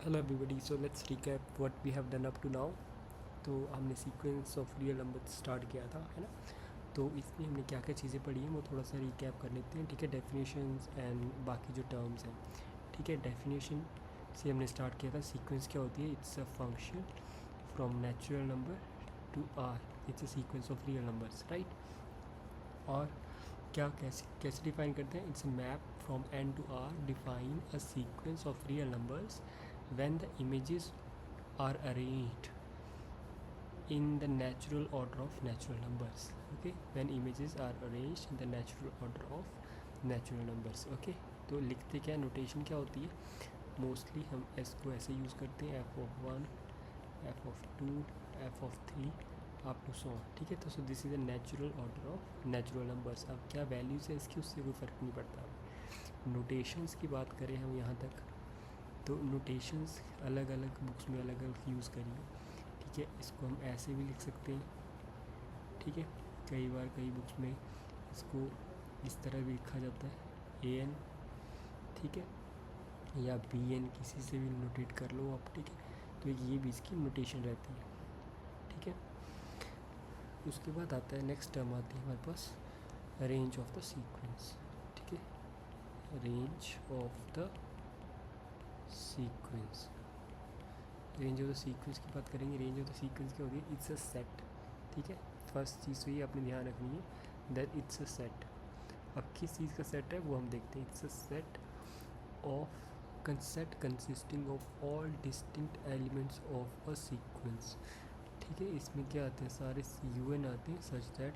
Hello everybody, so let's recap what we have done up to now. तो हमने sequence of real number start किया था, है ना। तो इसमें हमने क्या क्या चीज़ें पढ़ी हैं वो थोड़ा सा रिकैप कर लेते हैं, ठीक है। डेफिनेशंस एंड बाकी जो टर्म्स हैं, ठीक है। डेफिनेशन से हमने स्टार्ट किया था। सीक्वेंस क्या होती है? It's a function from natural number to R, it's a sequence of real numbers, right. और क्या कैसे कैसे डिफाइन करते हैं? It's a map from N to R define a sequence of real numbers when the images are arranged in the natural order of natural numbers. Okay, when images are arranged in the natural order of natural numbers. Okay, तो लिखते क्या, notation क्या होती है? Mostly हम S को ऐसे use करते हैं, F of one, F of two, F of three, up to so, ठीक है। तो so this is a natural order of natural numbers. अब क्या वैल्यूज़ है इसकी, उससे कोई फ़र्क नहीं पड़ता। नोटेशंस की बात करें हम यहाँ तक, तो नोटेशंस अलग अलग बुक्स में अलग अलग यूज़ करिए, ठीक है। इसको हम ऐसे भी लिख सकते हैं, ठीक है। कई बार कई बुक्स में इसको इस तरह भी लिखा जाता है, ए एन, ठीक है, या बी एन, किसी से भी नोटेट कर लो आप, ठीक है। तो ये भी इसकी नोटेशन रहती है, ठीक है। उसके बाद आता है नेक्स्ट टर्म आती है हमारे पास, रेंज ऑफ द सीक्वेंस, ठीक है। Range of the sequence, range of the sequence की बात करेंगे। रेंज ऑफ द सीक्वेंस क्या होती है? इट्स अ सेट, ठीक है। फर्स्ट चीज़ तो ये आपने ध्यान रखनी है दैट इट्स अ सेट। अब किस चीज़ का सेट है वो हम देखते हैं। It's a set of set consisting of all distinct elements of a sequence, ठीक है। इसमें क्या आते हैं? सारे यू एन आते हैं such that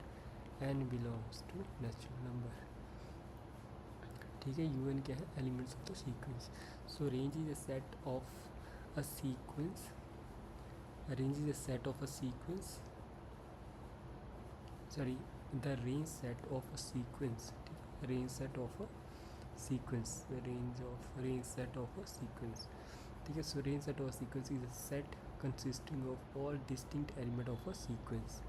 n belongs to natural number, ठीक है। यू एन क्या है? Elements of the sequence. So range is a set of a sequence, range is a set of a sequence, sorry, the range set of a sequence, range set of a sequence, the range set of a sequence, ठीक है। सो range set of sequence is a set consisting of all distinct element of a sequence,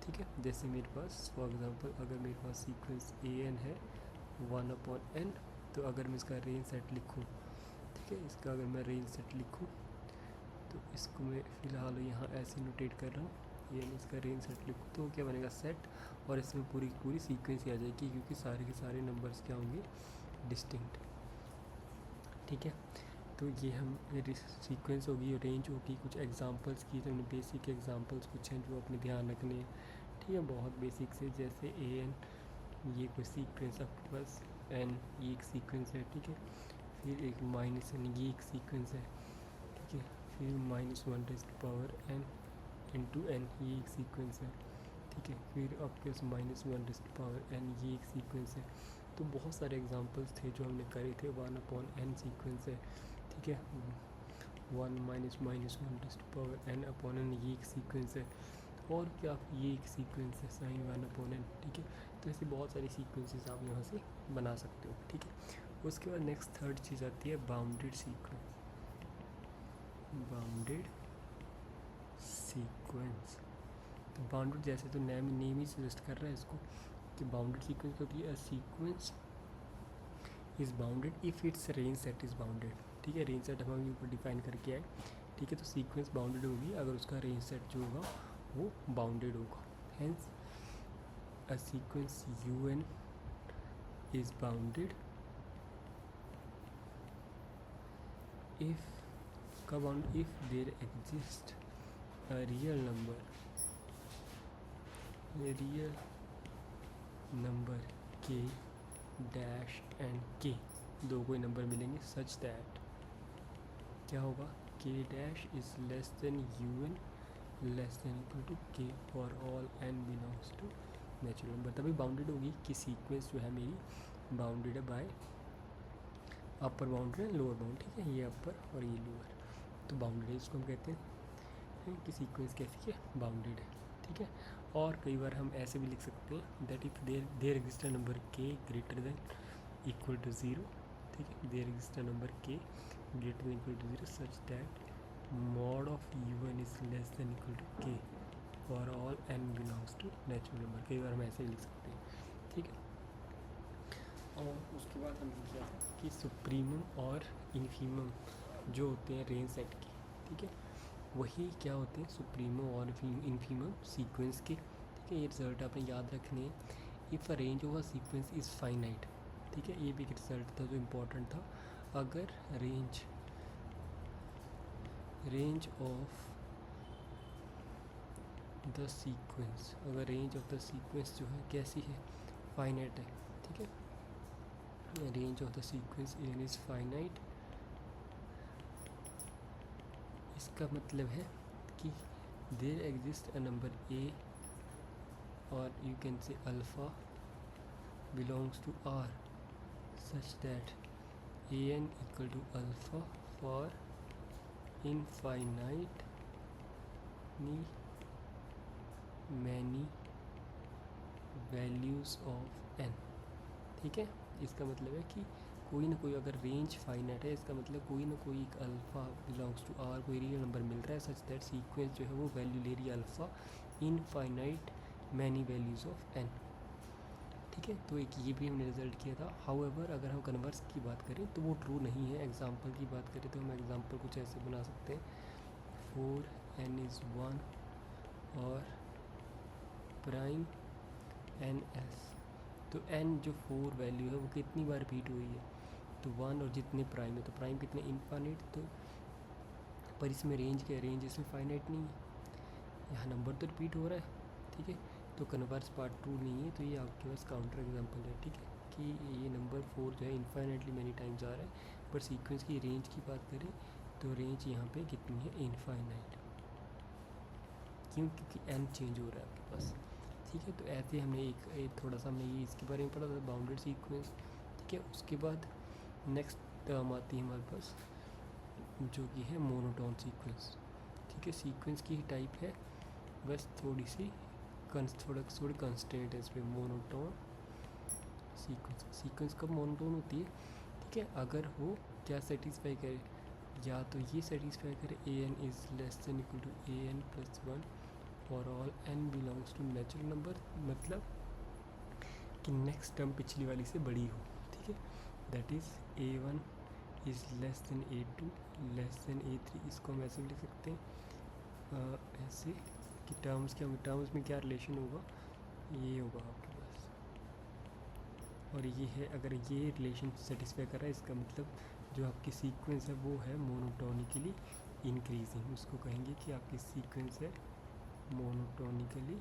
ठीक है। जैसे मेरे पास for example अगर मेरे पास sequence a N है 1/n, तो अगर मैं इसका रेंज सेट लिखूँ, ठीक है, इसका अगर मैं रेंज सेट लिखूँ तो इसको मैं फ़िलहाल यहाँ ऐसे नोटेट कर रहा हूँ। ये इसका रेंज सेट लिखूँ तो क्या बनेगा? सेट, और इसमें पूरी पूरी सीक्वेंस ही आ जाएगी क्योंकि सारे के सारे नंबर्स क्या होंगे? डिस्टिंक्ट, ठीक है। तो ये हम सीक्वेंस होगी, रेंज होगी। कुछ एग्जांपल्स की, तो हमने बेसिक एग्जांपल्स कुछ हैं जो अपने ध्यान रखने हैं, ठीक है, बहुत बेसिक से। जैसे ए एन, ये कोई सीक्वेंस आपके पास, एन ये एक सीक्वेंस है, ठीक है। फिर एक माइनस एन, ये एक सीक्वेंस है, ठीक है। फिर -1 n इंटू एन, ये एक सीक्वेंस है, ठीक है। फिर आपके पास -1 n, ये एक सीक्वेंस है। तो बहुत सारे एग्जांपल्स थे जो हमने करे थे। 1/n सीक्वेंस है, ठीक है। 1 -1/n, ये एक सीक्वेंस है। और क्या, ये एक सीक्वेंस है sin 1/n, ठीक है। तो ऐसी बहुत सारी सीक्वेंसेस आप यहाँ से बना सकते हो, ठीक है। उसके बाद नेक्स्ट थर्ड चीज़ आती है बाउंडेड सीक्वेंस, बाउंडेड सीक्वेंस। तो बाउंडेड जैसे तो नेम ही सजेस्ट कर रहा है इसको कि बाउंडेड सीक्वेंस होती है, sequence is bounded if it's range set is bounded, ठीक है। रेंज सेट हम ऊपर डिफाइन करके आए, ठीक है। तो सीक्वेंस बाउंडेड होगी अगर उसका रेंज सेट जो होगा वो बाउंडेड होगा। Hence a sequence U N is bounded if का bound if there exist a real number K dash and K, दो कोई नंबर मिलेंगे सच दैट क्या होगा? K dash is less than u n less than equal to k for all n belongs to natural number. तभी bounded होगी कि sequence जो है मेरी बाउंडेड है by upper boundary and lower bound, ठीक है। ये अपर और ये लोअर, तो बाउंडेड है, इसको हम कहते हैं कि सीक्वेंस कैसी है? बाउंडेड है, ठीक है। और कई बार हम ऐसे भी लिख सकते हैं that if there exist a number k greater than equal to 0, ठीक है। There exist a number k greater than equal to 0 such that mod of u1 is less than equal to k for all n belongs to natural number. कई बार हम ऐसे ही लिख सकते हैं, ठीक है। और उसके बाद हम क्या है कि सुप्रीमम और इन्फीमम जो होते हैं रेंज सेट के, ठीक है, वही क्या होते हैं सुप्रीमो और इनफीमम सीक्वेंस के, ठीक है। ये रिजल्ट आपने याद रखने हैं। If a range of a sequence is finite, ठीक है, ये भी एक रिजल्ट था जो इम्पोर्टेंट था। अगर रेंज ऑफ द सीक्वेंस, अगर रेंज ऑफ द सीक्वेंस जो है कैसी है, फाइनाइट है, ठीक है, range of the sequence n is finite, इसका मतलब है कि there exist a number a और you can say alpha belongs to R such that an equal to alpha for infinite many values of n, ठीक है। इसका मतलब है कि कोई ना कोई अगर रेंज फाइनाइट है, इसका मतलब कोई ना कोई एक अल्फ़ा बिलोंग्स टू आर, कोई रियल नंबर मिल रहा है सच दैट सीक्वेंस जो है वो वैल्यू ले रही है alpha infinite many values of n, ठीक है। तो एक ये भी हमने रिजल्ट किया था। हाउएवर अगर हम कन्वर्स की बात करें तो वो ट्रू नहीं है। एग्जांपल की बात करें तो हम एग्जांपल कुछ ऐसे बना सकते हैं, 4n इज़ 1 और प्राइम ns, तो n जो 4 वैल्यू है वो कितनी बार रिपीट हुई है, तो 1, और जितने प्राइम है तो प्राइम कितने इनफाइनाइट, तो पर इसमें रेंज क्या है, रेंज इसमें फाइनाइट नहीं है, यहाँ नंबर तो रिपीट हो रहा है, ठीक है, तो कन्वर्स पार्ट ट्रू नहीं है। तो ये आपके पास काउंटर एग्जांपल है, ठीक है, कि ये नंबर 4 जो है इनफाइनाइटली मैनी टाइम्स आ रहा है, पर सीक्वेंस की रेंज की बात करें तो रेंज यहाँ पे कितनी है, इनफाइनाइट, क्यों, क्योंकि n चेंज हो रहा है आपके पास, ठीक है। तो ऐसे हमने एक थोड़ा सा हमने ये इसके बारे में पढ़ा था, बाउंडेड सीक्वेंस, ठीक है। उसके बाद नेक्स्ट टर्म आती है हमारे पास जो कि है मोनोटोन सीक्वेंस, ठीक है। सीक्वेंस की ही टाइप है, बस थोड़ी कंस्टेंट है इस पर, मोनोटोन सीक्वेंस कब मोनोटोन होती है, ठीक है, अगर वो क्या सेटिस्फाई करे, या तो ये सेटिस्फाई करे a n is less than equal to a n plus 1 for all n belongs to natural number, मतलब कि नेक्स्ट टर्म पिछली वाली से बड़ी हो, ठीक है, that is a1 is less then a2 less than a3, इसको हम ऐसे भी लिख सकते हैं ऐसे कि टर्म्स में क्या रिलेशन होगा, ये होगा आपके पास, और ये है, अगर ये रिलेशन सेटिस्फाई कर रहा है इसका मतलब जो आपकी सीक्वेंस है वो है मोनोटोनिकली इंक्रीजिंग, उसको कहेंगे कि आपकी सीक्वेंस है मोनोटोनिकली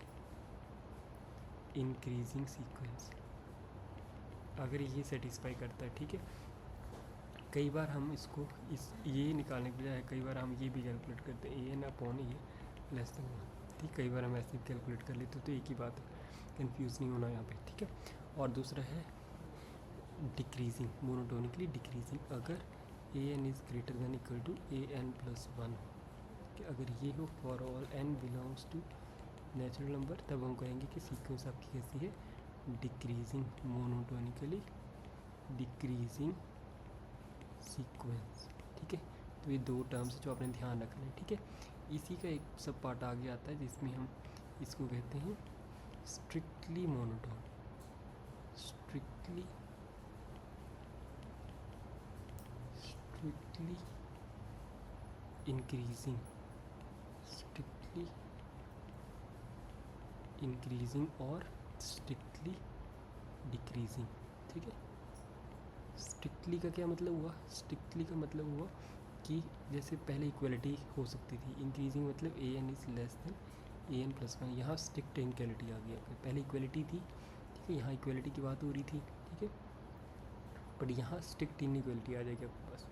इंक्रीजिंग सीक्वेंस, अगर ये सेटिस्फाई करता है, ठीक है। कई बार हम इसको ये निकालने के बजाय कई बार हम ये भी कैलकुलेट करते हैं, ए एन अपॉन ये लेस देन 1, ठीक, कई बार हम ऐसे कैलकुलेट कर लेते तो एक ही बात है, कंफ्यूज नहीं होना यहाँ पे, ठीक है। और दूसरा है डिक्रीजिंग, मोनोटोनिकली डिक्रीजिंग, अगर a n is greater than equal to a n plus 1, कि अगर ये हो for all n belongs to natural number, तब हम कहेंगे कि सीक्वेंस आपकी कैसी है, डिक्रीजिंग, मोनोटोनिकली डिक्रीजिंग सीक्वेंस, ठीक है। तो ये दो टर्म्स जो आपने ध्यान रखना है, ठीक है। इसी का एक सब पार्ट आगे आता है जिसमें हम इसको कहते हैं strictly monotone, strictly increasing, strictly increasing और स्ट्रिक्टली डिक्रीजिंग, ठीक है। स्ट्रिक्टली का क्या मतलब हुआ, स्ट्रिक्टली का मतलब हुआ कि जैसे पहले इक्वलिटी हो सकती थी, इंक्रीजिंग मतलब a n is less than a n plus 1, यहाँ स्ट्रिक्ट इनक्वलिटी आ गया, पहले इक्वलिटी थी, ठीक है, यहाँ इक्वलिटी की बात हो रही थी, ठीक है, बट यहाँ स्ट्रिक्ट इनइक्वलिटी आ जाएगी आपके पास।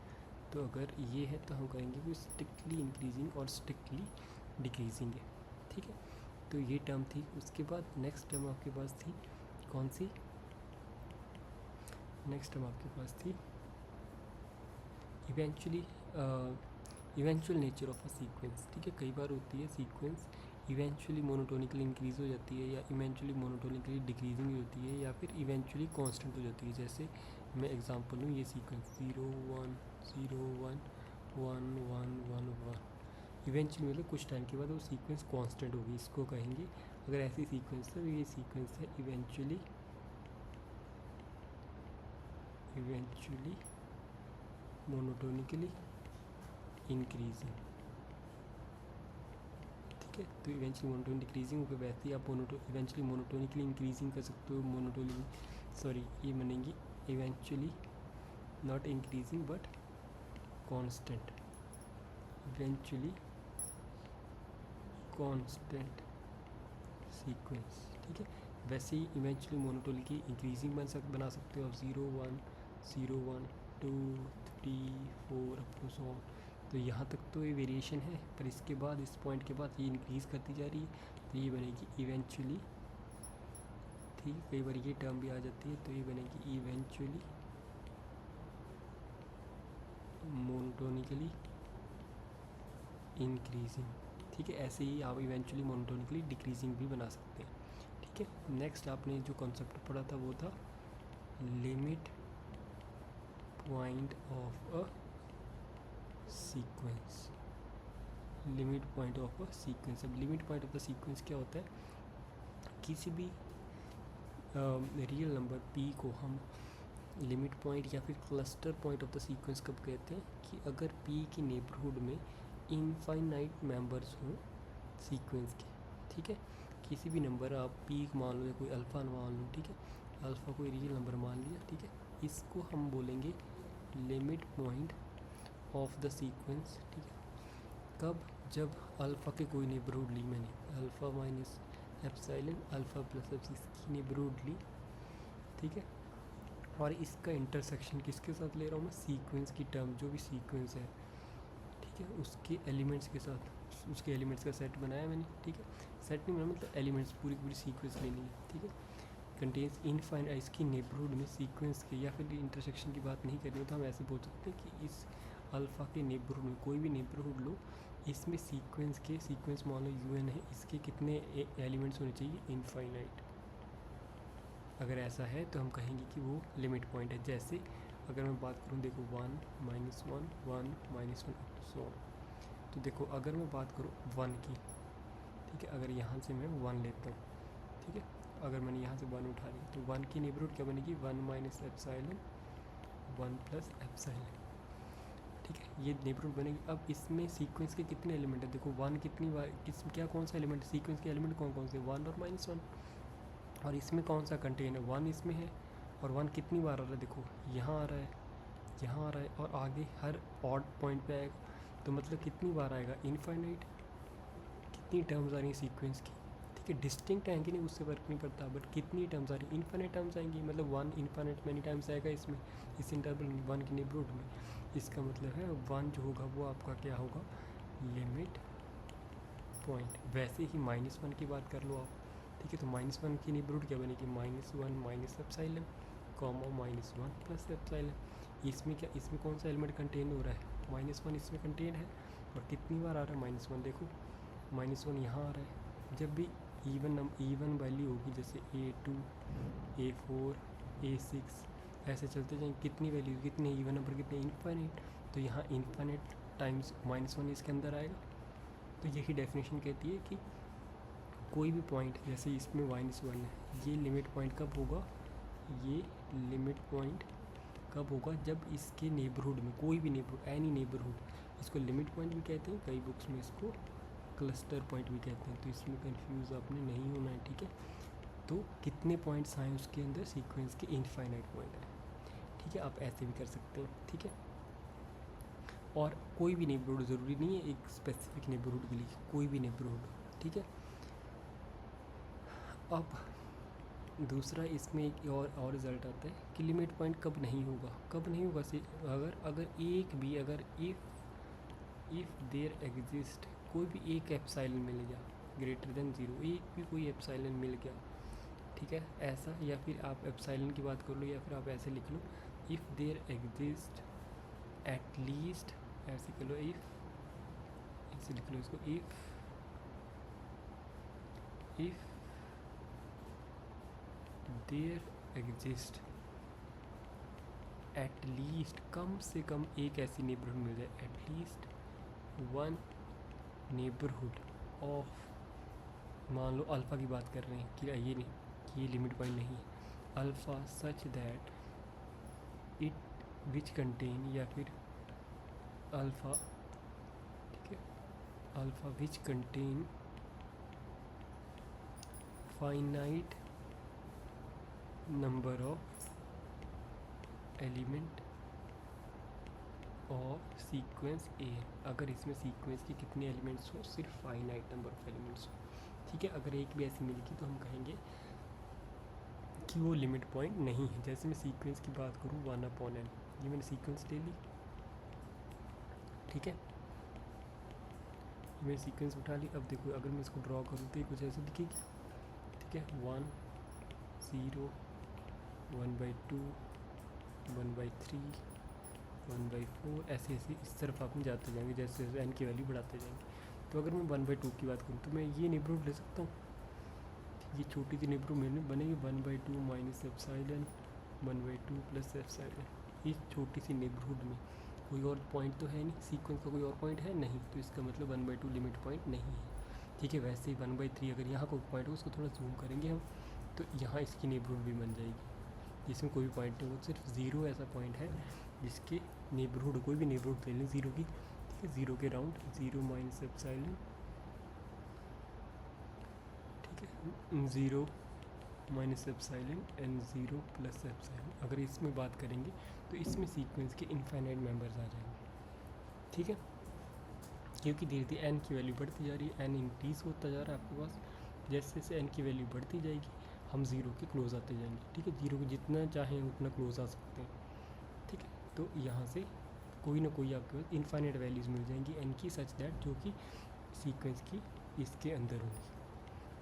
तो अगर ये है तो हम कहेंगे कि स्ट्रिक्टली इंक्रीजिंग और स्ट्रिक्टली डिक्रीजिंग है, ठीक है। तो ये टर्म थी। उसके बाद नेक्स्ट टर्म आपके पास थी कौन सी, नेक्स्ट टर्म आपके पास थी eventual nature of a sequence, ठीक है। कई बार होती है सीक्वेंस इवेंचुअली मोनोटोनिकली इंक्रीज हो जाती है, या इवेंचुअली मोनोटोनिकली डिक्रीजिंग होती है, या फिर इवेंचुअली कांस्टेंट हो जाती है। जैसे मैं एग्जांपल लूँ, ये सीक्वेंस 0 1 0 1 1 1 1 1, इवेंचुअली मतलब कुछ टाइम के बाद वो सीक्वेंस कांस्टेंट होगी, इसको कहेंगे, अगर ऐसी सीक्वेंस है तो ये सीक्वेंस है इवेंचुअली मोनोटोनिकली इंक्रीजिंग, ठीक है। तो इवेंचुअली मोनोटोन डिक्रीजिंग होकर वैसे ही आप इवेंचुअली मोनोटोनिकली इंक्रीजिंग कर सकते हो। मोनोटोनिकली सॉरी ये बनेंगी eventually not increasing but constant, eventually constant sequence, ठीक है। वैसे ही इवेंचुअली मोनोटोनिकली इंक्रीजिंग बना सकते हो आप 0 1 0 1 2 3 4 अप टू सो ऑन। तो यहाँ तक तो ये वेरिएशन है, पर इसके बाद इस पॉइंट के बाद ये इंक्रीज़ करती जा रही है, तो ये बनेगी इवेंचुअली, ठीक है। कई बार ये टर्म भी आ जाती है, तो ये बनेगी इवेंचुअली मोनोटोनिकली इंक्रीजिंग, ठीक है। ऐसे ही आप इवेंचुअली मोनोटोनिकली डिक्रीजिंग भी बना सकते हैं, ठीक है। नेक्स्ट आपने जो कॉन्सेप्ट पढ़ा था वो था limit point of a sequence, limit point of a sequence. अब limit point of the sequence क्या होता है, किसी भी रियल नंबर p को हम लिमिट पॉइंट या फिर cluster point of the sequence कब कहते हैं, कि अगर p की नेबरहुड में इनफाइनाइट मेंबर्स हों सीक्वेंस के, ठीक है। किसी भी नंबर आप p मान लो या कोई अल्फ़ा मान लो, ठीक है। अल्फ़ा कोई रियल नंबर मान लिया, ठीक है। इसको हम बोलेंगे limit point of the sequence, ठीक है। कब, जब अल्फ़ा के कोई नेबरहुड ली मैंने, alpha minus epsilon alpha plus epsilon इसकी नेबरहुड ली, ठीक है। और इसका इंटरसेक्शन किसके साथ ले रहा हूँ मैं, सीक्वेंस की टर्म, जो भी सीक्वेंस है, ठीक है, उसके एलिमेंट्स के साथ, उसके एलिमेंट्स का सेट बनाया मैंने, ठीक है। सेट नहीं बनाया मतलब एलिमेंट्स, पूरी पूरी सीक्वेंस लेनी है, ठीक है। कंटेन्स इनफाइनाइट, इसकी नेबरहुड में सीक्वेंस के या फिर इंटरसेक्शन की बात नहीं करनी है, तो हम ऐसे बोल सकते हैं कि इस अल्फ़ा के नेबरहुड में कोई भी नेबरहुड लो, इसमें सीक्वेंस मान लो UN है, इसके कितने एलिमेंट्स होने चाहिए, इनफाइनाइट। अगर ऐसा है तो हम कहेंगे कि वो लिमिट पॉइंट है। जैसे अगर मैं बात करूँ, देखो 1 -1 1 -1 सो, तो देखो अगर मैं बात करूँ 1 की, ठीक है, अगर यहाँ से मैं 1 लेता हूँ, ठीक है, अगर मैंने यहाँ से 1 उठा लिया, तो 1 की नेबरहुड क्या बनेगी, 1 माइनस एप्सिलॉन 1 प्लस एप्सिलॉन, ठीक है, ये नेबरहुड बनेगी। अब इसमें सीक्वेंस के कितने एलिमेंट है, देखो 1 कितनी बार क्या कौन सा एलिमेंट, सीक्वेंस के एलिमेंट कौन कौन से, 1 और -1, और इसमें कौन सा कंटेन है, 1 इसमें है, और 1 कितनी बार आ रहा है, देखो यहाँ आ रहा है, यहाँ आ रहा है, और आगे हर ऑड पॉइंट पे आएगा, तो मतलब कितनी बार आएगा, इनफाइनाइट। कितनी टर्म्स आ रही हैं सीक्वेंस की, ठीक है। डिस्टिंक्ट आएंगी नहीं, उससे वर्क नहीं पड़ता, बट कितनी टर्म्स आ रही हैं, इनफाइनाइट टर्म्स आएंगी, मतलब 1 इनफाइनाइट मैनी टाइम्स आएगा इसमें, इस इंटरवल 1 की नेबरहुड में। इसका मतलब है 1 जो होगा वो आपका क्या होगा, लिमिट पॉइंट। वैसे ही -1 की बात कर लो आप, ठीक है, तो -1 की नेबरहुड क्या बनेगी, -1 minus epsilon comma -1 plus epsilon. इसमें क्या, इसमें कौन सा एलिमेंट कंटेन हो रहा है, -1 इसमें कंटेन है, और कितनी बार आ रहा है -1, देखो -1 यहाँ आ रहा है। जब भी इवन वैल्यू होगी, जैसे A2 A4 A6 ऐसे चलते जाएंगे, कितनी वैल्यू, कितने इवन नंबर, कितने इनफाइनाइट, तो यहाँ इनफाइनाइट टाइम्स -1 इसके अंदर आएगा। तो यही डेफिनेशन कहती है कि कोई भी पॉइंट, जैसे इसमें -1 है, ये लिमिट पॉइंट कब होगा, ये लिमिट पॉइंट कब होगा, जब इसके नेबरहुड में कोई भी नेबरहुड, एनी नेबरहुड, इसको लिमिट पॉइंट भी कहते हैं, कई बुक्स में इसको क्लस्टर पॉइंट भी कहते हैं, तो इसमें कंफ्यूज आपने नहीं होना है, ठीक है। तो कितने पॉइंट्स आए उसके अंदर, सीक्वेंस के इनफाइनाइट पॉइंट है, ठीक है। आप ऐसे भी कर सकते हैं, ठीक है। और कोई भी नेबरहुड, ज़रूरी नहीं है एक स्पेसिफिक नेबरहुड के लिए, कोई भी नेबरहुड, ठीक है। अब दूसरा इसमें एक और रिज़ल्ट आता है कि लिमिट पॉइंट कब नहीं होगा, कब नहीं होगा, अगर एक भी, अगर इफ़ देयर एग्जिस्ट, कोई भी एक एप्सिलॉन मिल गया ग्रेटर देन 0, एक भी कोई एप्सिलॉन मिल गया, ठीक है, ऐसा, या फिर आप एप्सिलॉन की बात कर लो, या फिर आप ऐसे लिख लो, if there exist at least, ऐसे कर लो, इफ़, ऐसे लिख लो इसको, if there exist at least, कम से कम एक ऐसी नेबरहुड मिल जाए, एट लीस्ट 1 नेबरहुड ऑफ, मान लो अल्फ़ा की बात कर रहे हैं कि ये नहीं, कि ये लिमिट पॉइंट नहीं है, alpha such that it which contain, या फिर alpha alpha which contain finite number of element of sequence a. अगर इसमें सीक्वेंस के कितने एलिमेंट्स हो, सिर्फ फाइनाइट नंबर ऑफ एलिमेंट्स हो, ठीक है। अगर एक भी ऐसी मिलेगी तो हम कहेंगे कि वो लिमिट पॉइंट नहीं है। जैसे मैं सीक्वेंस की बात करूँ 1/n, ये मैंने सीक्वेंस ले ली, ठीक है, मैंने सीक्वेंस उठा ली। अब देखो अगर मैं इसको ड्रॉ करूँ तो ये कुछ ऐसे दिखेगी, ठीक है, 1 0 1/2 1/3 1/4 ऐसे ऐसे इस तरफ आपने जाते जाएंगे जैसे जैसे n की वैल्यू बढ़ाते जाएंगे। तो अगर मैं 1/2 की बात करूँ तो मैं ये नेबरहुड ले सकता हूँ, ये छोटी सी नेबरहुड में बनेगी 1/2 माइनस एप्सिलॉन 1/2 प्लस एप्सिलॉन। इस छोटी सी नेबरहुड में कोई और पॉइंट तो है नहीं, सीक्वेंस का कोई और पॉइंट है नहीं, तो इसका मतलब 1/2 लिमिट पॉइंट नहीं है, ठीक है। वैसे ही 1/3 अगर यहाँ कोई पॉइंट हो, उसको थोड़ा जूम करेंगे हम, तो यहाँ इसकी नेबरहुड भी बन जाएगी, जिसमें कोई भी पॉइंट नहीं, वो सिर्फ ज़ीरो ऐसा पॉइंट है जिसके नेबरहुड, कोई भी नेबरहुड ले लें ज़ीरो की, ठीक है, ज़ीरो के राउंड 0 माइनस एप्सिलॉन, ठीक है, 0 minus epsilon and 0 plus epsilon. अगर इसमें बात करेंगे तो इसमें सीक्वेंस के इनफाइनाइट मेंबर्स आ जाएंगे, ठीक है, क्योंकि धीरे धीरे n की वैल्यू बढ़ती जा रही है, n इंक्रीज़ होता जा रहा है आपके पास। जैसे जैसे n की वैल्यू बढ़ती जाएगी हम ज़ीरो के क्लोज आते जाएंगे, ठीक है, ज़ीरो को जितना चाहें उतना क्लोज आ सकते हैं, ठीक है। तो यहाँ से कोई ना कोई आपके पास इनफाइनाइट वैल्यूज़ मिल जाएंगी n की, सच दैट जो कि सीक्वेंस की इसके अंदर होगी।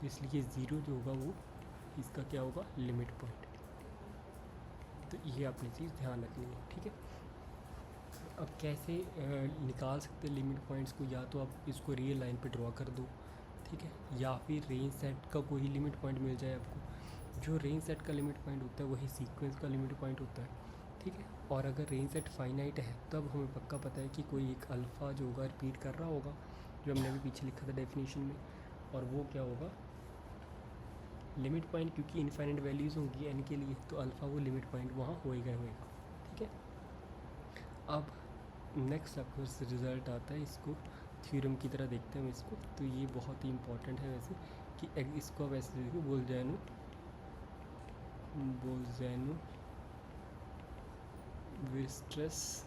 तो इसलिए ज़ीरो जो होगा वो इसका क्या होगा, लिमिट पॉइंट। तो ये आपने चीज़ ध्यान रखनी है, ठीक है। अब कैसे निकाल सकते हैं लिमिट पॉइंट्स को, या तो आप इसको रियल लाइन पे ड्रॉ कर दो, ठीक है, या फिर रेंज सेट का कोई लिमिट पॉइंट मिल जाए आपको। जो रेंज सेट का लिमिट पॉइंट होता है वही सीक्वेंस का लिमिट पॉइंट होता है, ठीक है। और अगर रेंज सेट फाइनाइट है तब हमें पक्का पता है कि कोई एक अल्फ़ा जो होगा रिपीट कर रहा होगा, जो हमने अभी पीछे लिखा था डेफिनेशन में, और वो क्या होगा, लिमिट पॉइंट, क्योंकि इनफाइनाइट वैल्यूज़ होंगी n के लिए, तो अल्फ़ा वो लिमिट पॉइंट वहाँ होएगा होएगा, ठीक है। अब नेक्स्ट आपको रिज़ल्ट आता है, इसको थ्योरम की तरह देखते हैं हम इसको। तो ये बहुत ही इंपॉर्टेंट है वैसे, कि इसको आप ऐसे देखो, बोल्ज़ैनो वीस्ट्रस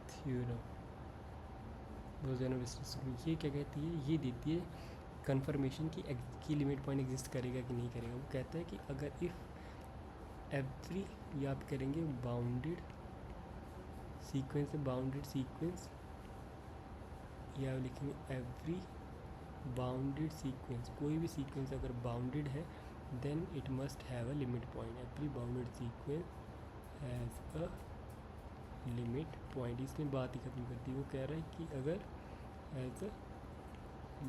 थ्योरम। बोल्ज़ैनो वीस्ट्रस ये क्या कहती है, ये देती है कंफर्मेशन की लिमिट पॉइंट एग्जिस्ट करेगा कि नहीं करेगा। वो कहता है कि अगर इफ़ एवरी, ये आप करेंगे बाउंडेड सीक्वेंस है, बाउंडेड सीक्वेंस, या लिखेंगे एवरी बाउंडेड सीक्वेंस, कोई भी सीक्वेंस अगर बाउंडेड है then it must have a limit point. Every bounded sequence has a limit point. इसमें बात ही खत्म करती है, वो कह रहा है कि अगर हैज़ अ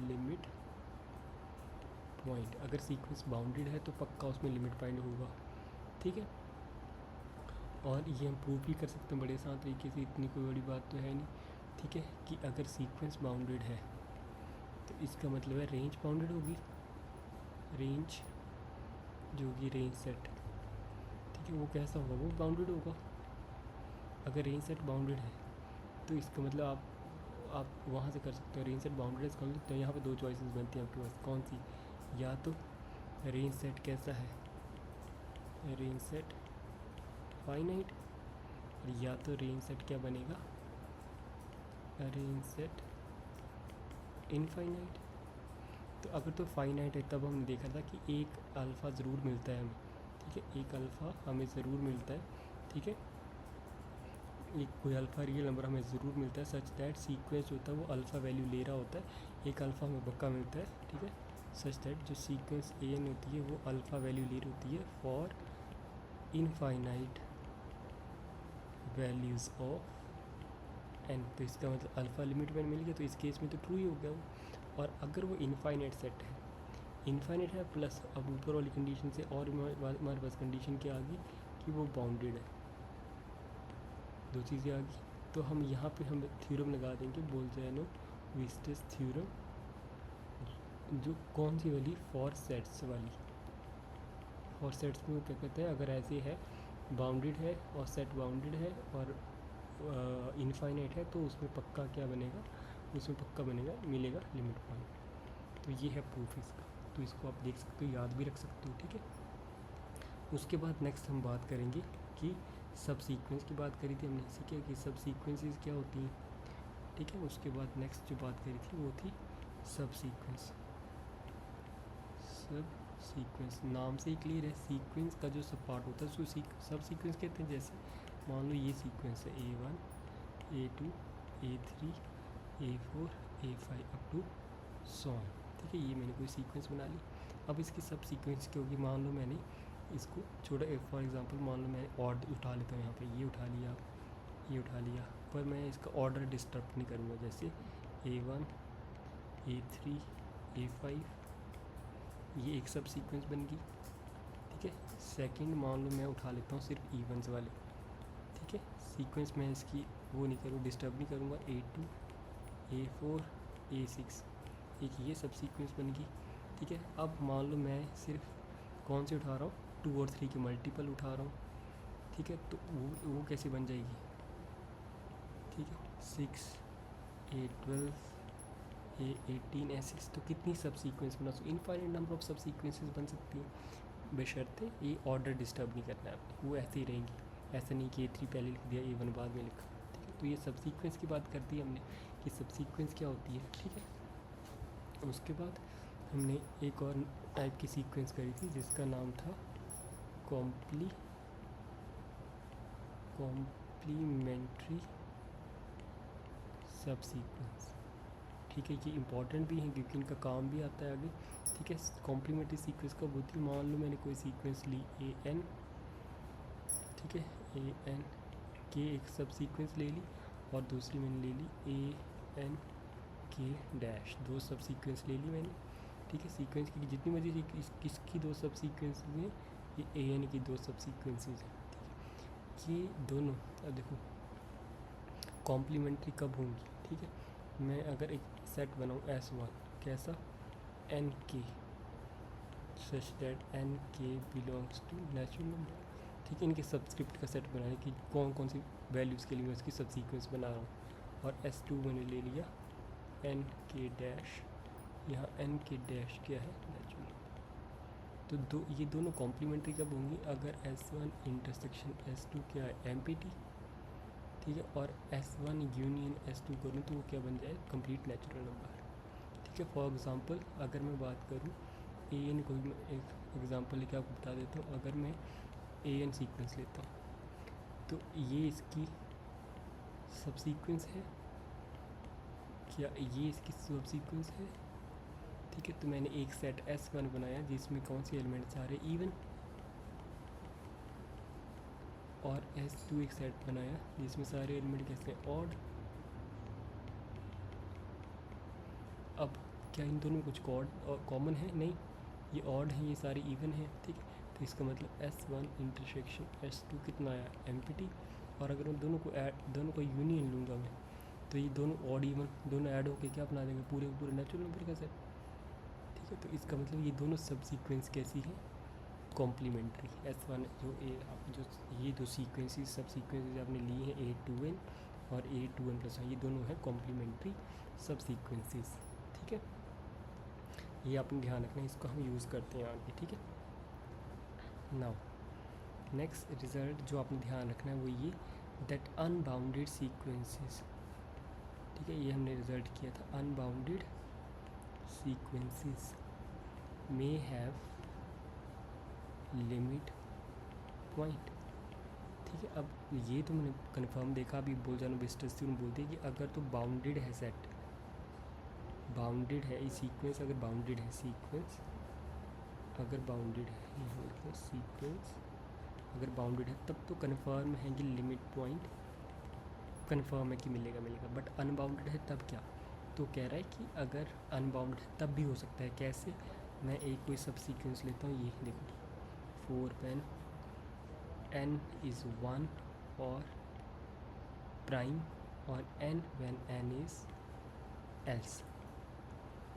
लिमिट पॉइंट, अगर सीक्वेंस बाउंडेड है तो पक्का उसमें लिमिट पॉइंट होगा, ठीक है। और ये हम प्रूव भी कर सकते हैं बड़े आसान तरीके से, इतनी कोई बड़ी बात तो है नहीं, ठीक है, कि अगर सीक्वेंस बाउंडेड है तो इसका मतलब है रेंज बाउंडेड होगी, रेंज जो होगी रेंज सेट, ठीक है, वो कैसा होगा, वो बाउंडेड होगा। अगर रेंज सेट बाउंडेड है तो इसका मतलब आप वहाँ से कर सकते हो, रेंज सेट बाउंडेड है इसका मतलब, तो यहाँ पे दो चॉइसेस बनती हैं आपके पास, कौन सी, या तो रेंज सेट कैसा है, रेंज सेट फाइनाइट, या तो रेंज सेट क्या बनेगा, रेंज सेट इनफाइनाइट। तो अगर तो फाइनाइट है तब हमने देखा था कि एक अल्फ़ा ज़रूर मिलता है हमें, ठीक है, एक अल्फ़ा हमें ज़रूर मिलता है, ठीक है, एक कोई अल्फ़ा रियल नंबर हमें ज़रूर मिलता है, सच दैट सीक्वेंस जो होता है वो अल्फ़ा वैल्यू ले रहा होता है, एक अल्फ़ा हमें पक्का मिलता है, ठीक है, सच दैट जो सीक्वेंस एन होती है वो अल्फ़ा वैल्यू ले रही होती है for infinite values of n. तो इसका मतलब अल्फ़ा लिमिट में मिल गया, तो इस केस में तो ट्रू ही हो गया वो। और अगर वो इनफाइनाइट सेट है, इनफाइनाइट है प्लस अब ऊपर वाली कंडीशन से और हमारे पास कंडीशन क्या आ गई कि वो बाउंडेड है, दो चीज़ें आ गई। तो हम यहाँ पे हम थ्योरम लगा देंगे बोल्ज़ैनो वीस्ट्रस थ्योरम, जो कौन सी वाली, फॉर सेट्स वाली। फॉर सेट्स में वो क्या कहते हैं, अगर ऐसे है बाउंडेड है और सेट बाउंडेड है और इनफाइनाइट है तो उसमें पक्का क्या बनेगा, उसमें पक्का मिलेगा लिमिट पॉइंट। तो ये है प्रूफ इसका, तो इसको आप देख सकते हो, याद भी रख सकते हो, ठीक है। उसके बाद नेक्स्ट हम बात करेंगे कि सब सीक्वेंस की बात करी थी हमने, ठीक है, कि सब सीक्वेंसेस क्या होती हैं, ठीक है। उसके बाद नेक्स्ट जो बात करी थी वो थी सब सीक्वेंस। सब सीक्वेंस नाम से ही क्लियर है, सीक्वेंस का जो सब पार्ट होता है उसको सब सीक्वेंस कहते हैं। जैसे मान लो ये सीक्वेंस है A1 A2 A3 A4 A5 up to so on, ठीक है। ये मैंने कोई सीक्वेंस बना ली। अब इसकी सब सीक्वेंस क्या होगी, मान लो मैंने इसको छोटा फॉर एग्जांपल मान लो मैं ऑर्डर उठा लेता हूँ, यहाँ पे ये उठा लिया, ये उठा लिया, पर मैं इसका ऑर्डर डिस्टर्ब नहीं करूँगा। जैसे A1 A3 A5 ये एक सब सीक्वेंस बन गई, ठीक है। सेकंड मान लो मैं उठा लेता हूँ सिर्फ इवन्स वाले, ठीक है, सीक्वेंस मैं इसकी वो नहीं करूँ, डिस्टर्ब नहीं करूँगा। A2 A4 A6 एक ये सब सीक्वेंस बन गई, ठीक है। अब मान लो मैं सिर्फ कौन से उठा रहा हूँ, 2 और 3 के मल्टीपल उठा रहा हूँ, ठीक है। तो वो कैसे बन जाएगी, ठीक है, 6 A12 A18 A6। तो कितनी सब सीक्वेंस बना सकते, इनफाइनाइट नंबर ऑफ सब सीक्वेंसेस बन सकती हैं, बशर्ते ये ऑर्डर डिस्टर्ब नहीं करना है आपने, वो ऐसे ही रहेंगी। ऐसा नहीं कि A3 पहले लिख दिया A1 बाद में लिखा, ठीक है। तो ये सब सीक्वेंस की बात कर दी हमने कि सब सीक्वेंस क्या होती है, ठीक है। उसके बाद हमने एक और टाइप की सीक्वेंस करी थी जिसका नाम था कॉम्प्लीमेंट्री सब सीक्वेंस, ठीक है। ये इंपॉर्टेंट भी है क्योंकि इनका काम भी आता है आगे, ठीक है। कॉम्प्लीमेंट्री सीक्वेंस कब होती है, मान लो मैंने कोई सीक्वेंस ली AN, ठीक है, AN के एक सब सीक्वेंस ले ली और दूसरी मैंने ले ली AN के डैश, 2 सब सीक्वेंस ले ली मैंने, ठीक है। सीक्वेंस की जितनी मर्जी किसकी 2 सब सीक्वेंसेस हैं, ये AN की 2 सब सीक्वेंसेस हैं, ठीक है। ये दोनों अब देखो कॉम्प्लीमेंट्री कब होंगी, ठीक है। मैं अगर एक सेट बनाऊँ S1 कैसा, N के सच दैट N के बिलोंग्स टू नेचुरल नंबर, ठीक है। इनके सब्सक्रिप्ट का सेट बनाने की कौन कौन सी वैल्यूज़ के लिए मैं उसकी सब सीक्वेंस बना रहा हूँ। और S2 मैंने ले लिया N के डैश, यहाँ N के डैश क्या है, नेचुरल नंबर। तो ये दोनों कॉम्प्लीमेंट्री कब होंगी, अगर S1 इंटरसेक्शन S2 क्या है, MPT, ठीक है। और S1 यूनियन S2 करूँ तो वो क्या बन जाए, कंप्लीट नेचुरल नंबर, ठीक है। फॉर एग्ज़ाम्पल अगर मैं बात करूँ AN, कोई मैं एक एग्ज़ाम्पल लेके आपको बता देता हूँ। अगर मैं AN सीक्वेंस लेता हूँ तो ये इसकी सब सीक्वेंस है क्या, ये इसकी सब सीक्वेंस है, ठीक है। तो मैंने एक सेट S1 बनाया जिसमें कौन से एलिमेंट्स आ रहे हैं, इवन, और S2 एक सेट बनाया जिसमें सारे एलिमेंट कैसे हैं, ऑड। अब क्या इन दोनों में कुछ कॉमन है, नहीं, ये ऑड है, ये सारे इवन है, ठीक है। तो इसका मतलब S1 इंटरसेक्शन S2 कितना आया, MPT। और अगर मैं दोनों को यूनियन लूँगा मैं, तो ये दोनों ऑड इवन दोनों ऐड होकर क्या बना देंगे, पूरे पूरे नेचुरल नंबर का सेट, ठीक है। तो इसका मतलब ये दोनों सब सीक्वेंस कैसी है, कॉम्प्लीमेंट्री। S1 जो ये 2 सीक्वेंसेस सब सीक्वेंसेस आपने ली हैं A2N और A2N+1, ये दोनों हैं कॉम्प्लीमेंट्री सब सीक्वेंसेस, ठीक है। ये आपने ध्यान रखना है, इसको हम यूज़ करते हैं आगे, ठीक है। नाउ नेक्स्ट रिज़ल्ट जो आपने ध्यान रखना है वो ये, दैट अनबाउंडेड सीक्वेंसेस, ठीक है। ये हमने रिज़ल्ट किया था, unbounded sequences may have limit point, ठीक है। अब ये तो मैंने कन्फर्म देखा, अभी बोल जाना बेस्टस थी, उन्होंने बोलते हैं कि अगर तो बाउंडेड है सेट, बाउंडेड है ये सीक्वेंस, अगर बाउंडेड है सीक्वेंस, अगर बाउंडेड है सीक्वेंस, अगर बाउंडेड है तब तो कन्फर्म है कि लिमिट पॉइंट कन्फर्म है कि मिलेगा। बट अनबाउंडेड है तब क्या, तो कह रहा है कि अगर अनबाउंडेड है तब भी हो सकता है, कैसे, मैं एक कोई सब सीक्वेंस लेता हूँ, ये देखो 4 पेन n is 1 और प्राइम और n when n is else।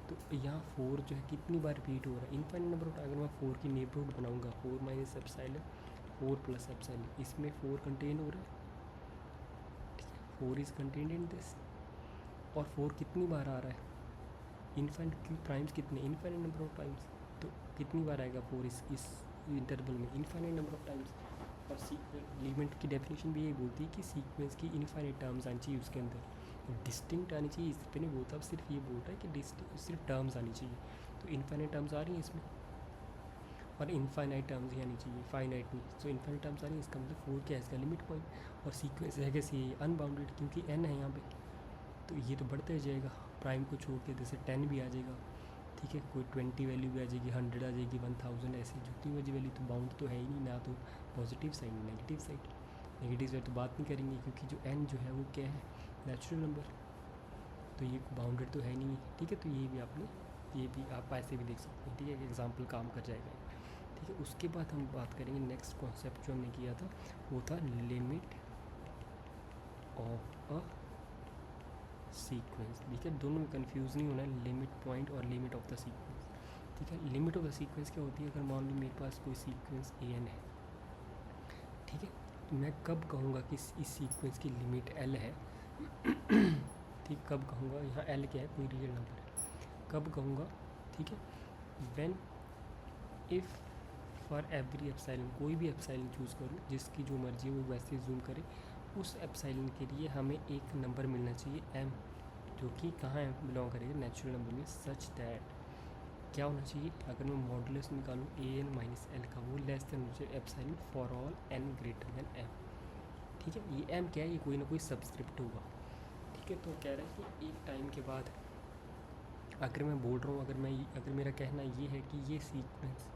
तो यहाँ 4 जो है कितनी बार रिपीट हो रहा है, इनफाइनाइट नंबर ऑफ, अगर मैं 4 की नेबरहुड बनाऊँगा 4 माइनस एप्सिलॉन 4 प्लस एप्सिलॉन, इसमें 4 कंटेन हो रहा है, ठीक है, 4 इज़ कंटेन्ड इन दिस, और 4 कितनी बार आ रहा है, इनफाइनाइट क्यों प्राइम्स कितने, इनफाइनाइट नंबर ऑफ टाइम्स, तो कितनी बार आएगा 4 इस इंटरवल में, इनफाइनाइट नंबर ऑफ टाइम्स। और लिमिट की डेफिनेशन भी यही बोलती है कि सीक्वेंस की इनफाइनाइट टर्म्स आनी चाहिए उसके अंदर, डिस्टिंक्ट आनी चाहिए, इस पर नहीं बोलता, सिर्फ ये बोलता है कि सिर्फ टर्म्स आनी चाहिए। तो इनफाइनाइट टर्म्स आ रही हैं इसमें, और इनफाइनाइट टर्म्स ही आनी चाहिए, फाइनाइट नहीं। सो इनफाइनाइट टर्म्स आ रही है, इसका मतलब 4 क्या है, इसका लिमिट पॉइंट। और सीक्वेंस है कैसे, ये अनबाउंडेड, क्योंकि n है यहाँ पे, तो ये तो बढ़ते जाएगा प्राइम को छोड़ के, जैसे 10 भी आ जाएगा, ठीक है, कोई 20 वैल्यू भी आ जाएगी, 100 आ जाएगी, 1000, ऐसे जितनी बजी वैल्यू, तो बाउंड तो है ही नहीं, ना तो positive side negative side. Negative side तो बात नहीं करेंगे, क्योंकि जो n जो है वो क्या है, नेचुरल नंबर, तो ये बाउंडेड तो है नहीं, ठीक है। तो ये भी आपने, ये भी आप ऐसे भी देख सकते हैं, ठीक है, एग्जाम्पल काम कर जाएगा, ठीक है। उसके बाद हम बात करेंगे नेक्स्ट कॉन्सेप्ट जो हमने किया था, वो था लिमिट ऑफ अ सीक्वेंस, ठीक है। दोनों में कंफ्यूज नहीं होना है, लिमिट पॉइंट और लिमिट ऑफ द सीक्वेंस, ठीक है। लिमिट ऑफ द सीक्वेंस क्या होती है, अगर मान लो मेरे पास कोई सीक्वेंस an है, ठीक है, तो मैं कब कहूँगा कि इस सीक्वेंस की लिमिट l है, ठीक, कब कहूँगा, यहाँ l क्या है, कोई रियल नंबर है, कब कहूँगा, ठीक है, when if for every epsilon, कोई भी एप्साइलन चूज़ करूँ, जिसकी जो मर्जी है वो वैसे जूम करे, उस एप्साइलन के लिए हमें एक नंबर मिलना चाहिए m, जो कि कहाँ बिलोंग करेगा, नेचुरल नंबर में, सच दैट क्या होना चाहिए, अगर मैं मॉडुलस निकालूँ an माइनस एल का, वो लेस देन मुझे epsilon for all n greater than m, ठीक है। ये m क्या है, ये कोई ना कोई सबस्क्रिप्ट होगा, ठीक है। तो कह रहा है कि एक टाइम के बाद, अगर मैं बोल रहा हूँ, अगर मेरा कहना ये है कि ये सीक्वेंस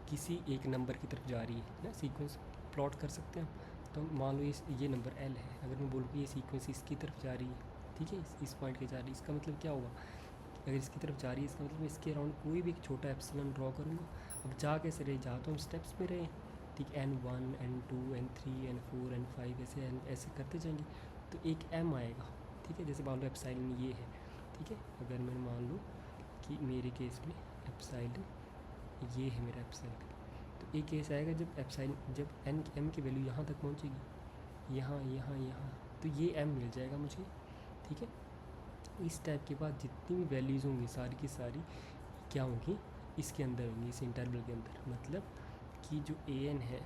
किसी एक नंबर की तरफ जा रही है ना, सीक्वेंस प्लॉट कर सकते हैं। तो मान लो ये नंबर l है, अगर मैं बोलूँ कि ये सीक्वेंस इसकी तरफ जा रही है, ठीक है, इस पॉइंट के जा रही है, इसका मतलब क्या होगा, अगर इसकी तरफ जा रही है, इसका मतलब मैं इसके अराउंड कोई भी एक छोटा एप्सिलॉन ड्रॉ करूँगा। अब जा कैसे रहे, जा तो हम स्टेप्स में रहे, ठीक, n1 n2 n3 n4 n5 ऐसे करते जाएंगे, तो एक m आएगा, ठीक है। जैसे मान लो एप्सिलॉन ये है, ठीक है, अगर मैं मान लूँ कि मेरे केस में एप्सिलॉन ये है मेरा एप्सिलॉन, तो एक केस आएगा जब m की वैल्यू यहाँ तक पहुँचेगी, यहाँ यहाँ यहाँ, तो ये m मिल जाएगा मुझे, ठीक है। इस टाइप के बाद जितनी भी वैल्यूज़ होंगी सारी की सारी क्या होंगी, इसके अंदर होंगी, इस इंटरवल के अंदर, मतलब कि जो an है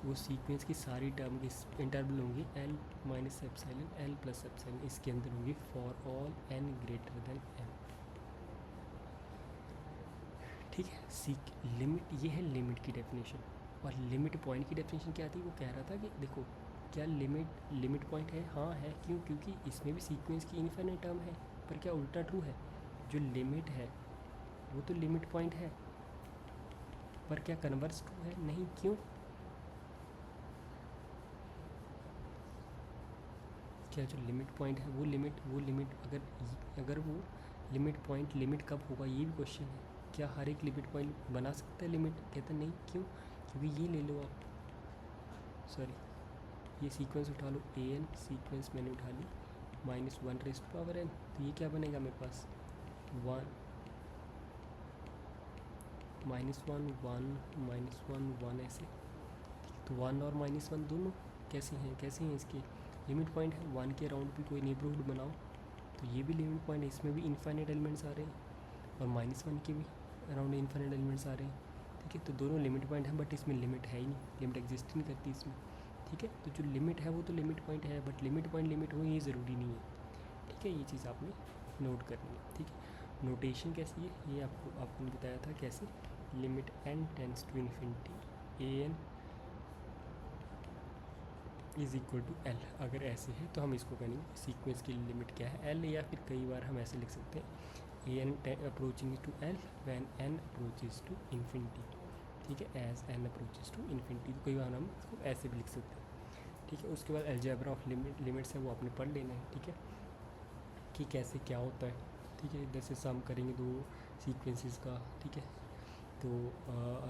वो सीक्वेंस की सारी टर्म की इंटरवल होंगी l minus epsilon l plus epsilon, इसके अंदर होंगी for all n greater than m, ठीक है। लिमिट, ये है लिमिट की डेफिनेशन। और लिमिट पॉइंट की डेफिनेशन क्या थी, वो कह रहा था कि देखो क्या लिमिट पॉइंट है, हाँ है, क्यों, क्योंकि इसमें भी सीक्वेंस की इनफाइनाइट टर्म है, पर क्या उल्टा ट्रू है, जो लिमिट है वो तो लिमिट पॉइंट है, पर क्या कन्वर्स ट्रू है, नहीं, क्यों, क्या जो लिमिट पॉइंट है वो लिमिट अगर वो लिमिट पॉइंट लिमिट कब होगा, ये भी क्वेश्चन है, क्या हर एक लिमिट पॉइंट बना सकता है लिमिट, कहते नहीं, क्यों, क्योंकि ये ले लो आप, सॉरी ये सीक्वेंस उठा लो, an सीक्वेंस मैंने उठा ली -1 रेज़ टू पावर n, तो ये क्या बनेगा मेरे पास 1 -1 1 ऐसे, तो 1 और -1 दोनों कैसे हैं इसके लिमिट पॉइंट है, 1 के अराउंड भी कोई नेबरहुड बनाओ, तो ये भी लिमिट पॉइंट है, इसमें भी इनफाइनाइट एलिमेंट्स आ रहे हैं, और -1 के भी अराउंड इनफाइनाइट एलिमेंट्स आ रहे हैं, ठीक है। तो दोनों लिमिट पॉइंट हैं, बट इसमें लिमिट है ही नहीं, लिमिट एग्जिस्ट नहीं करती इसमें, ठीक है। तो जो लिमिट है वो तो लिमिट पॉइंट है, बट लिमिट पॉइंट लिमिट हो ये ज़रूरी नहीं है, ठीक है। ये चीज़ आपने नोट करनी है, ठीक है। नोटेशन कैसी है ये आपने बताया था कैसे, limit n tends to infinity an is equal to l, अगर ऐसे है तो हम इसको करेंगे सीक्वेंस की लिमिट क्या है l, या फिर कई बार हम ऐसे लिख सकते हैं an approaching to l when n approaches to infinity, ठीक है, as n approaches to infinity, तो कई बार हम इसको ऐसे भी लिख सकते हैं, ठीक है। उसके बाद अलजेब्रा ऑफ लिमिट्स है वो आपने पढ़ लेना है, ठीक है, कि कैसे क्या होता है, ठीक है। जैसे सम करेंगे दो सीक्वेंसेस का, ठीक है, तो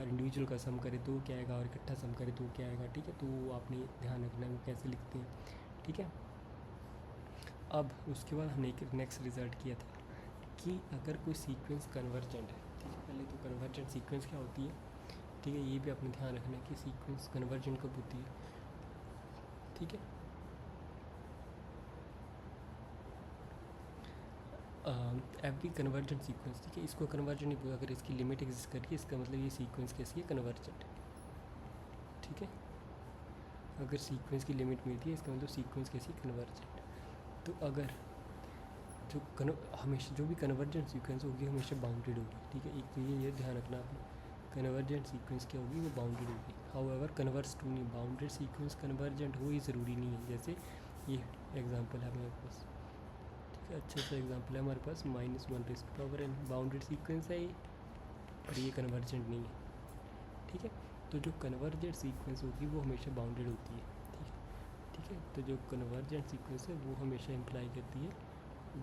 इंडिविजुअल का सम करे तो क्या आएगा, और इकट्ठा सम करे तो क्या आएगा, ठीक है। तो आपने ध्यान रखना है वो कैसे लिखते हैं, ठीक है। अब उसके बाद हमने एक नेक्स्ट रिज़ल्ट किया था कि अगर कोई सीक्वेंस कन्वर्जेंट है, ठीक है, पहले तो कन्वर्जेंट सीक्वेंस क्या होती है, ठीक है, ये भी आपने ध्यान रखना है कि सीक्वेंस कन्वर्जेंट कब होती है, ठीक है। एवरी कन्वर्जेंट सीक्वेंस, ठीक है, इसको कन्वर्जेंट नहीं बोला, अगर इसकी लिमिट एग्जिस्ट करके इसका मतलब ये सीक्वेंस कैसी है, कन्वर्जेंट, ठीक है। अगर सीक्वेंस की लिमिट मिलती है इसका मतलब सीक्वेंस कैसी, कन्वर्जेंट। तो अगर हमेशा जो भी कन्वर्जेंट सीक्वेंस होगी हमेशा बाउंडेड होगी, ठीक है। एक तो ये ध्यान रखना आपने, कन्वर्जेंट सीक्वेंस क्या होगी, वो बाउंडेड होगी। हाउएवर कन्वर्स टू नहीं, बाउंडेड सीक्वेंस कन्वर्जेंट हो ये ज़रूरी नहीं है। जैसे ये एग्जांपल है हमारे पास, ठीक है, अच्छा सा एग्जांपल है हमारे पास, -1n बाउंडेड सीक्वेंस है ये, और ये कन्वर्जेंट नहीं है, ठीक है। तो जो कन्वर्जेंट सीक्वेंस होगी वो हमेशा बाउंडेड होती है, ठीक है। तो जो कन्वर्जेंट सीक्वेंस है वो हमेशा इम्प्लाई करती है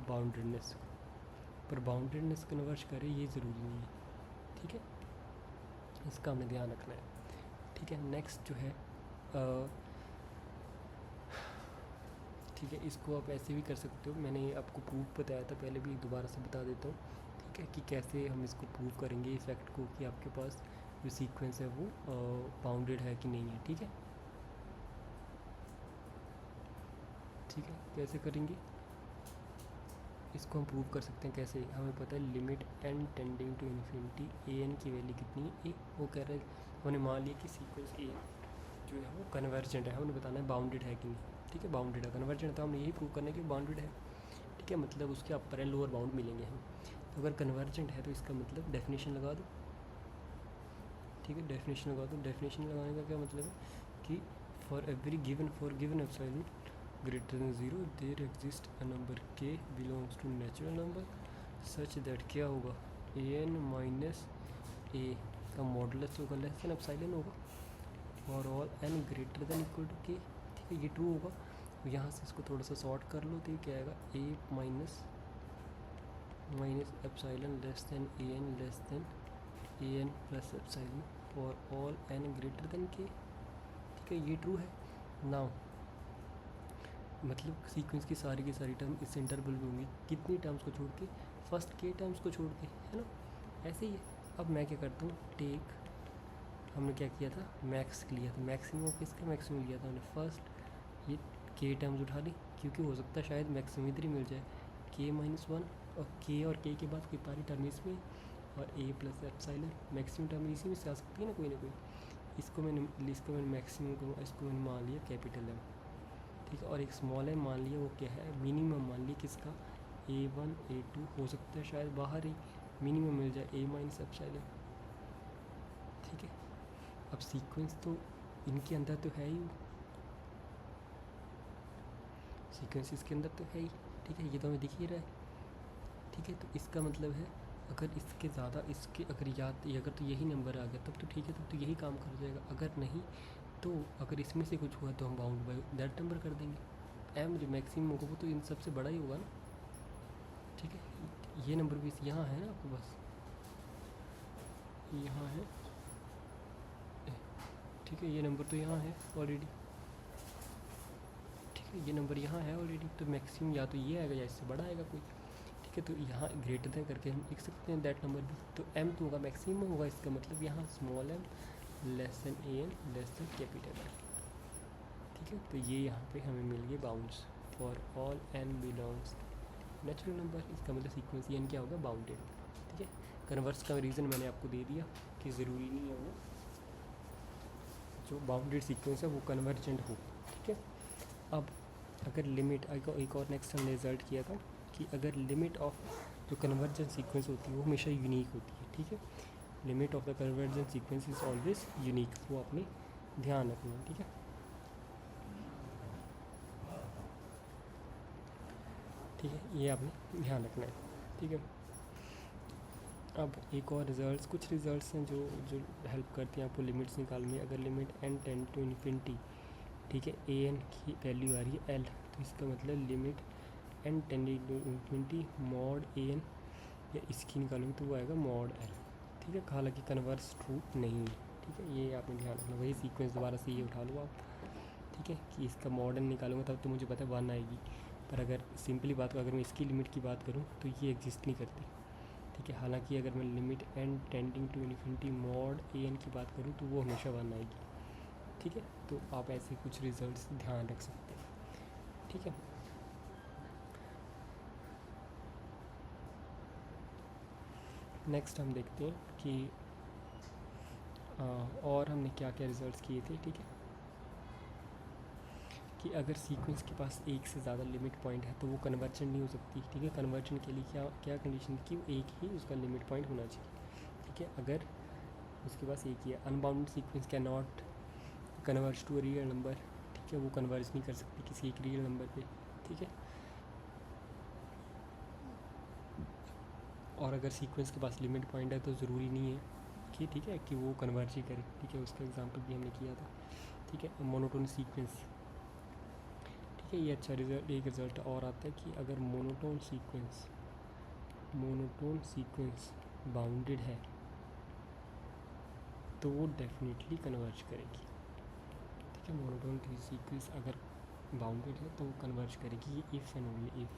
बाउंडेडनेस को, पर बाउंडेडनेस कन्वर्ज करे ये ज़रूरी नहीं है, ठीक है। इसका हमें ध्यान रखना है, ठीक है। नेक्स्ट जो है ठीक है, इसको आप ऐसे भी कर सकते हो, मैंने आपको प्रूफ बताया था पहले भी, दोबारा से बता देता हूँ, ठीक है, कि कैसे हम इसको प्रूव करेंगे इफेक्ट को, कि आपके पास जो सीक्वेंस है वो बाउंडेड है कि नहीं है, ठीक है। ठीक है, कैसे करेंगे इसको हम प्रूव कर सकते हैं, कैसे, हमें पता है limit n tending to infinity a n की वैल्यू कितनी है, ए, वो कह रहा है, हमने मान लिया कि सीक्वेंस ए जो है वो कन्वर्जेंट है, हमने बताना है बाउंडेड है कि नहीं, ठीक है। बाउंडेड है, कन्वर्जेंट, तो हमने यही प्रूव करना है कि बाउंडेड है, ठीक है। मतलब उसके अपर एंड लोअर बाउंड मिलेंगे हम, तो अगर कन्वर्जेंट है तो इसका मतलब डेफिनेशन लगा दो, ठीक है, डेफिनेशन लगा दो। डेफिनेशन लगाने का क्या मतलब है कि for given epsilon greater than 0 there exists a number k belongs to natural number such that क्या होगा, an माइनस a का मॉडुलस होगा लेस देन एप्सिलॉन होगा, और all n greater than equal to k, ठीक है, ये ट्रू होगा। तो यहाँ से इसको थोड़ा सा शॉर्ट कर लो, तो ये क्या आएगा, a minus epsilon less than an plus epsilon for all n greater then k, ठीक है, ये ट्रू है। नाउ मतलब सीक्वेंस की सारी टर्म इस इंटरवल में होंगी, कितनी टर्म्स को छोड़ के, फर्स्ट के टर्म्स को छोड़ के, है ना, ऐसे ही है। अब मैं क्या करता हूँ, टेक, हमने क्या किया था, मैक्स लिया था, मैक्सिमम किसका मैक्सिमम लिया था हमने, फर्स्ट ये के टर्म्स उठा ली, क्योंकि हो सकता है शायद मैक्सिमम इधर ही मिल जाए, k-1 और के के बाद की सारी टर्म इसमें, और a plus epsilon, maximum term इसी में से आ सकती है ना कोई ना कोई। इसको मैंने मैक्सिमम को, इसको मैंने मान लिया कैपिटल M, ठीक है, और एक स्मॉल है मान लिया, वो क्या है, मिनिमम मान लिया किसका, a1 a2, हो सकता है शायद बाहर ही मिनिमम मिल जाए a माइनस एप्सिलॉन, ठीक है। अब सीक्वेंस तो इनके अंदर तो है ही, सीक्वेंस इसके अंदर तो है ही, ठीक है, ये तो हमें दिख ही रहा है, ठीक है। तो इसका मतलब है अगर इसके ज़्यादा, इसके अगर अगर तो यही नंबर आ गया तब तो ठीक है, तब तो यही काम कर जाएगा, अगर नहीं तो अगर इसमें से कुछ हुआ तो हम बाउंड बाई दैट नंबर कर देंगे। एम जो मैक्सिमम होगा वो तो इन सबसे बड़ा ही होगा ना, ठीक है। ये नंबर भी यहाँ है ना आपके पास, यहाँ है, ठीक है, ये नंबर तो यहाँ है ऑलरेडी, ठीक है, ये नंबर यहाँ है ऑलरेडी, तो मैक्सिमम या तो ये आएगा या इससे बड़ा आएगा कोई, ठीक है। तो यहाँ ग्रेटर देन करके हम लिख सकते हैं दैट नंबर भी, तो एम तो होगा, मैक्सिमम होगा, इसका मतलब यहाँ small m less than an less than capital M, ठीक है। तो ये यहाँ पे हमें मिल गए bounds for all n belongs natural number, इसका मतलब सीक्वेंस n क्या होगा, बाउंडेड, ठीक है। कन्वर्स का रीज़न मैंने आपको दे दिया कि ज़रूरी नहीं है वो जो बाउंडेड सीक्वेंस है वो कन्वर्जेंट हो, ठीक है। अब अगर लिमिट, एक और नेक्स्ट हमने रिजल्ट किया था कि अगर लिमिट ऑफ जो कन्वर्जेंट सीक्वेंस होती है वो हमेशा यूनिक होती है, ठीक है। Limit of the convergent sequence is always unique, वो आपने ध्यान रखना है, ठीक है। ठीक है, ये आपने ध्यान रखना है, ठीक है। अब एक और कुछ रिजल्ट्स हैं जो हेल्प करती हैं आपको लिमिट्स निकालने में। अगर limit n tend to infinity, ठीक है, an की वैल्यू आ रही है l, तो इसका मतलब limit n tending to infinity mod an, या इसकी निकालोगे तो वो आएगा मॉड l, ठीक है। हालांकि कन्वर्स ट्रू नहीं है, ठीक है, ये आपने ध्यान रखना। वही सीक्वेंस दोबारा से ये उठा लो आप, ठीक है, कि इसका मॉड n निकालूंगा तब तो मुझे पता है 1 आएगी, पर अगर सिंपली बात अगर मैं इसकी लिमिट की बात करूँ तो ये एग्जिस्ट नहीं करती, ठीक है। हालांकि अगर मैं limit n tending to infinity mod an की बात करूँ तो वो हमेशा 1 आएगी, ठीक है। तो आप ऐसे कुछ रिजल्ट्स ध्यान रख सकते हैं, ठीक है। नेक्स्ट हम देखते हैं कि और हमने क्या क्या रिजल्ट्स किए थे, ठीक है। कि अगर सीक्वेंस के पास एक से ज़्यादा लिमिट पॉइंट है तो वो कन्वर्जन नहीं हो सकती, ठीक है। कन्वर्जन के लिए क्या क्या कंडीशन थी कि वो एक ही उसका लिमिट पॉइंट होना चाहिए, ठीक है। अगर उसके पास एक ही है, unbounded sequence can not converge to a real number, ठीक है। वो कन्वर्ज नहीं कर सकती किसी एक रियल नंबर पे, ठीक है। और अगर सीक्वेंस के पास लिमिट पॉइंट है तो ज़रूरी नहीं है कि, ठीक है, कि वो कन्वर्ज ही करे, ठीक है। उसका एग्जांपल भी हमने किया था, ठीक है। मोनोटोन सीक्वेंस, ठीक है। ये अच्छा रिजल्ट, एक रिज़ल्ट और आता है कि अगर मोनोटोन सीक्वेंस बाउंडेड है तो वो डेफिनेटली कन्वर्ज करेगी, ठीक है। मोनोटोन सीक्वेंस अगर बाउंडेड है तो वो कन्वर्ज करेगी, इफ़ एंड ओनली इफ़,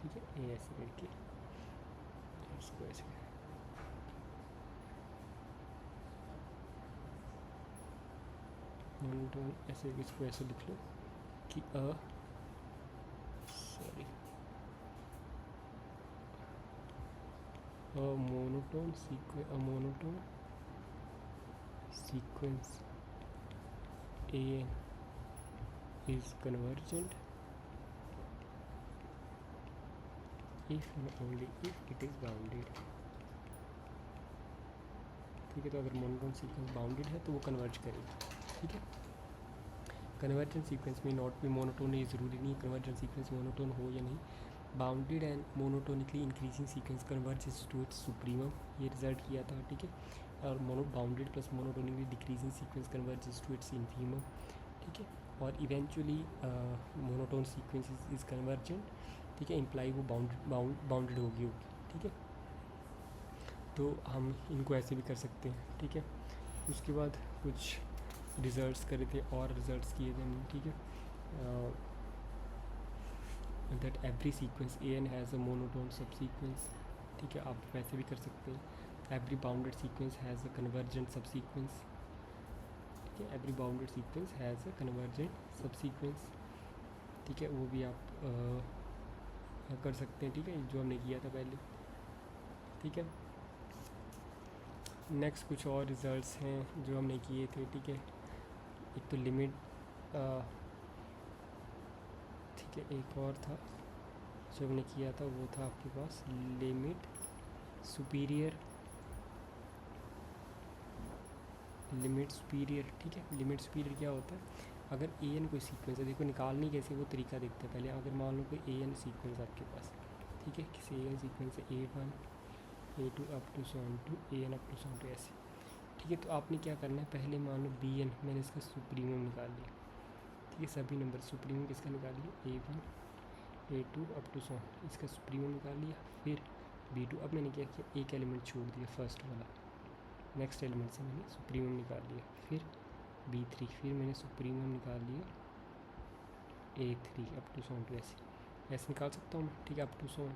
ठीक है। ये ऐसे करके इसको ऐसे मोनोटोन ऐसे, इसको ऐसे लिख लो कि monotone sequence AN is convergent if and only if it is bounded, ठीक है। तो अगर मोनोटोन सीक्वेंस बाउंडेड है तो वो कन्वर्ज करेगी, ठीक है। कन्वर्जन सीक्वेंस में नॉट भी मोनोटोन, ये ज़रूरी नहीं कन्वर्जन सीक्वेंस मोनोटोन हो या नहीं। Bounded and monotonically increasing sequence converges to its supremum, ये रिजल्ट किया था, ठीक है। और bounded plus monotonically decreasing sequence converges to its infimum, ठीक है। और eventually monotone sequence is convergent, ठीक है। इम्प्लाई वो बाउंडेड होगी, ठीक है। तो हम इनको ऐसे भी कर सकते हैं, ठीक है। उसके बाद कुछ रिजल्ट्स करे थे और रिजल्ट्स किए थे हमने, ठीक है। That every sequence AN has a monotone सब सीक्वेंस, ठीक है। आप वैसे भी कर सकते हैं। Every bounded sequence has a convergent सब सीक्वेंस, ठीक है। Every bounded sequence has a convergent सब सीक्वेंस, ठीक है। वो भी आप कर सकते हैं, ठीक है, जो हमने किया था पहले, ठीक है। नेक्स्ट कुछ और रिजल्ट्स हैं जो हमने किए थे, ठीक है। एक तो लिमिट, ठीक है। एक और था जो हमने किया था, वो था आपके पास लिमिट सुपीरियर, ठीक है। लिमिट सुपीरियर क्या होता है, अगर AN कोई सीक्वेंस है, देखो निकालनी कैसे, वो तरीका देखते हैं पहले। अगर मान लो कोई AN सीक्वेंस आपके पास, ठीक है, किसी AN सीक्वेंस है A1 A2 up to so on to AN up to so on to ऐसे, ठीक है। तो आपने क्या करना है, पहले मान लो BN, मैंने इसका सुप्रीमम निकाल लिया, ठीक है। सभी नंबर सुप्रीमम किसका निकाल लिया, A1 A2 up to so on, इसका सुप्रीमम निकाल लिया। फिर B2, अब मैंने क्या किया, एक एलिमेंट छोड़ दिया फर्स्ट वाला, नेक्स्ट एलिमेंट से मैंने सुप्रीमम निकाल लिया। फिर B3, फिर मैंने सुप्रीमम निकाल लिया A3 up to so on to ऐसे निकाल सकता हूँ, ठीक है, अप टू सॉन।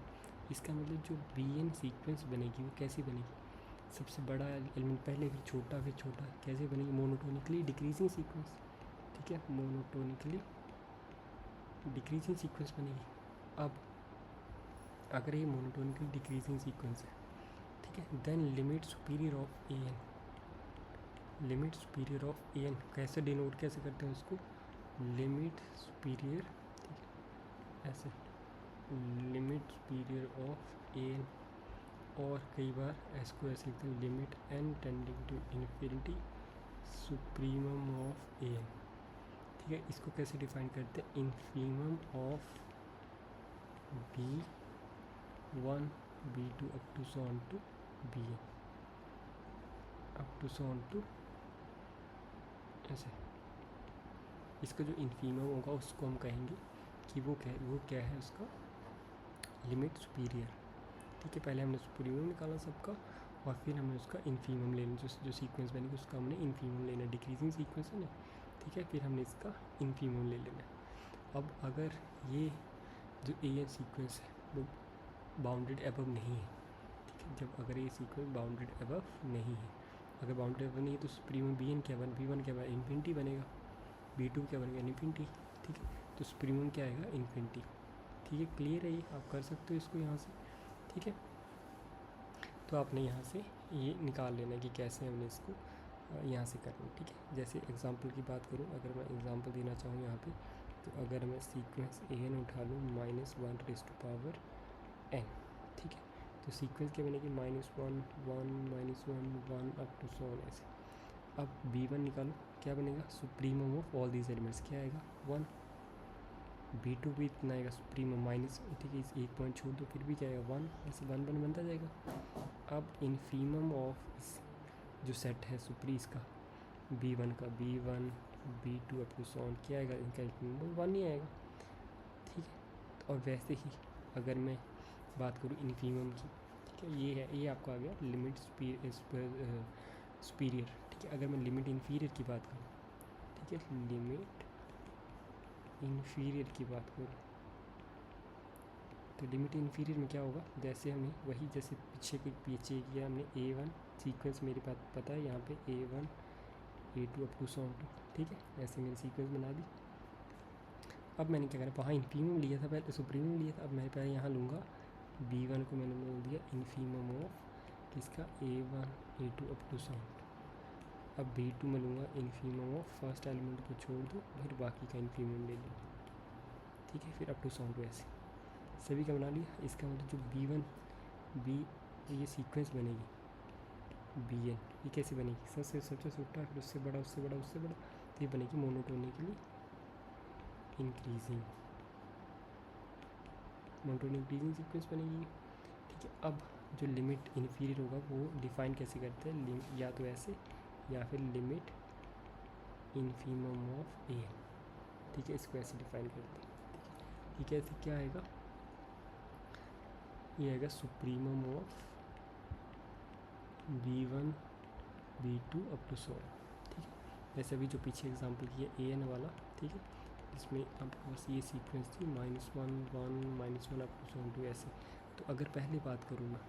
इसका मतलब जो BN सीक्वेंस बनेगी वो कैसी बनेगी, सबसे बड़ा एलिमेंट पहले, फिर छोटा, कैसे बनेगी, मोनोटोनिकली डिक्रीजिंग सीक्वेंस, ठीक है। मोनोटोनिकली डिक्रीजिंग सीक्वेंस बनेगी। अब अगर ये मोनोटोनिकली डिक्रीजिंग सीक्वेंस है, ठीक है, then limit superior of AN कैसे डिनोट कैसे करते हैं उसको, लिमिट सुपीरियर, ठीक है, ऐसे लिमिट सुपीरियर ऑफ AN, और कई बार इसको ऐसे लिखते हैं limit n tending to infinity supremum of AN, ठीक है। इसको कैसे डिफाइन करते हैं, infimum of B1 B2 up to so on to BN up to so on to ऐसे। इसका जो इन्फीमम होगा उसको हम कहेंगे कि वो क्या है, उसका लिमिट सुपीरियर, ठीक है। पहले हमने सुप्रीमम निकाला सबका, और फिर हमने उसका इन्फीमम लेना, जो सीक्वेंस बनेगी उसका हमने इन्फीमम लेना, डिक्रीजिंग सीक्वेंस है ना, ठीक है। फिर हमने इसका इन्फीमम ले लेना। अब अगर ये जो AN सीक्वेंस है वो बाउंडेड एबव नहीं है, ठीक है। जब अगर ये सीक्वेंस बाउंडेड एबव नहीं है, अगर बाउंडेड एबव नहीं है तो सुप्रीमम B1 क्या बनेगा, इन्फिनिटी बनेगा। B2 क्या बनेगा, इन्फिनिटी, ठीक है। तो सुप्रीमम क्या आएगा, इन्फिनिटी, ठीक है। क्लियर है ये, आप कर सकते हो इसको यहाँ से, ठीक है। तो आपने यहाँ से ये निकाल लेना कि कैसे हमने इसको यहाँ से करना है, ठीक है। जैसे एग्जांपल की बात करूँ, अगर मैं एग्जांपल देना चाहूँ यहाँ पे, तो अगर मैं सीक्वेंस an उठा लूँ -1 n, ठीक है, तो सीक्वेंस क्या बनेगी -1 1 -1 1 अप टू सो ऑन ऐसे। अब b1 निकालो, क्या बनेगा, supremum of all these elements, क्या आएगा 1। b2 भी इतना आएगा, सुप्रीमम माइनस, ठीक है, इस एक पॉइंट छोड़ दो, फिर भी क्या आएगा 1, ऐसे 1 1 बनता जाएगा। अब इन्फीमम ऑफ इस जो सेट है सुप्री इसका b1 का, b1 b2 up to so on, क्या आएगा, इनका इन्फीमम 1 ही आएगा, ठीक है। और वैसे ही अगर मैं बात करूँ इन्फीमम की, ठीक है, ये है, ये आपका आ गया लिमिट सुपीरियर, ठीक है। अगर मैं लिमिट इन्फीरियर की बात करूँ, ठीक है, लिमिट इन्फीरियर की बात करूँ, तो लिमिट इन्फीरियर में क्या होगा, जैसे हमें वही जैसे पीछे किया हमने a1 सीक्वेंस, मेरे पास पता है यहाँ पे a1 a2 up to so on, ठीक है, ऐसे मैंने सीक्वेंस बना दी। अब मैंने क्या करा, वहाँ इन्फीमम लिया था पहले, सुप्रीमम लिया था, अब मैं पहले यहाँ लूँगा b1 को, मैंने बोल दिया इन्फीमम ऑफ किसका, a1 a2 up to so on. अब b2 में लूँगा इन्फीमम ऑफ फर्स्ट एलिमेंट को छोड़ दो, फिर बाकी का इन्फीमम ले लो, ठीक है, फिर अप टू सो ऑन, ऐसे सभी का बना लिया। इसका मतलब जो b1 b ये सीक्वेंस बनेगी bn, ये कैसे बनेगी, सबसे छोटा, फिर उससे बड़ा, उससे बड़ा, उससे बड़ा, तो ये बनेगी monotonically increasing, monotonic increasing sequence बनेगी, ठीक है। अब जो लिमिट इन्फीरियर होगा वो डिफाइन कैसे करते हैं, या तो ऐसे या फिर लिमिट इन्फीमम ऑफ an, ठीक है, इसको ऐसे डिफाइन करते हैं, ठीक है। ये कैसे क्या आएगा, ये आएगा supremum of b1 b2 up to so on, ठीक है। जैसे अभी जो पीछे एग्जांपल किया an वाला, ठीक है, इसमें आपके पास ये सीक्वेंस थी -1 1 -1 अप टू सो ऑन 2 ऐसे। तो अगर पहले बात करूँ मैं,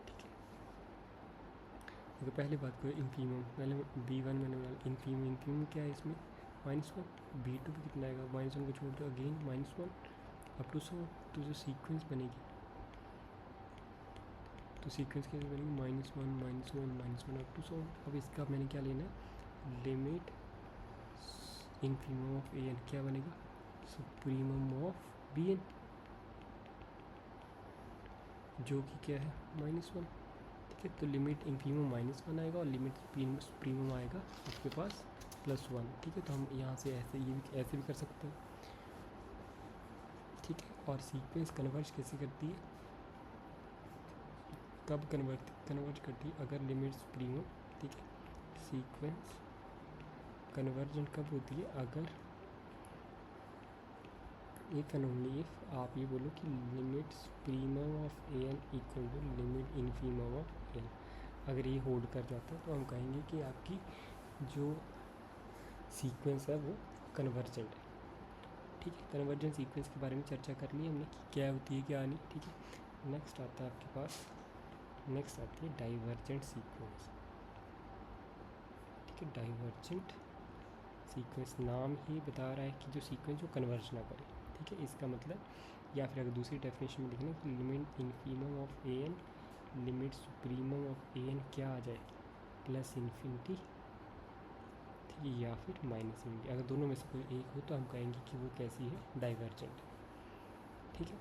ठीक है, अगर पहले बात करूँ इन्फीमम, पहले b1 मैंने बना इन्फीमम क्या है इसमें -1, b2 भी कितना आएगा, -1 को छोड़ दो, again -1 up to so on. तो जो सीक्वेंस बनेगी, तो सीक्वेंस कैसे बनेगी, -1 अप टू सो ऑन। अब इसका मैंने क्या लेना है, लिमिट इन्फीमम ऑफ an, क्या बनेगा, सुप्रीमम ऑफ bn, जो कि क्या है -1, ठीक है। तो लिमिट इन्फीमम -1 आएगा और लिमिट सुप्रीमम आएगा आपके पास +1, ठीक है। तो हम यहाँ से ऐसे ये भी ऐसे भी कर सकते हैं, ठीक है। और सीक्वेंस कन्वर्ज कैसे करती है, कब कन्वर्ज करती है, अगर लिमिट सुप्रीमम, ठीक है। सीक्वेंस कन्वर्जेंट कब होती है, अगर इफ़ एंड ओनली इफ़ आप ये बोलो कि limit supremum of an equal to limit infimum of an, अगर ये होल्ड कर जाता है तो हम कहेंगे कि आपकी जो सीक्वेंस है वो कन्वर्जेंट है, ठीक है। कन्वर्जेंट सीक्वेंस के बारे में चर्चा कर ली हमने कि क्या होती है क्या नहीं, ठीक है। नेक्स्ट आता है आपके पास, नेक्स्ट आती है डाइवर्जेंट सीक्वेंस, ठीक है। डाइवर्जेंट सीक्वेंस नाम ही बता रहा है कि जो सीक्वेंस जो कन्वर्ज ना करे, ठीक है। इसका मतलब, या फिर अगर दूसरी डेफिनेशन में लिखना कि limit infimum of an limit supremum of an क्या आ जाए, प्लस इन्फिनिटी, ठीक है, या फिर माइनस इन्फिनिटी। अगर दोनों में से कोई एक हो तो हम कहेंगे कि वो कैसी है, डाइवर्जेंट, ठीक है।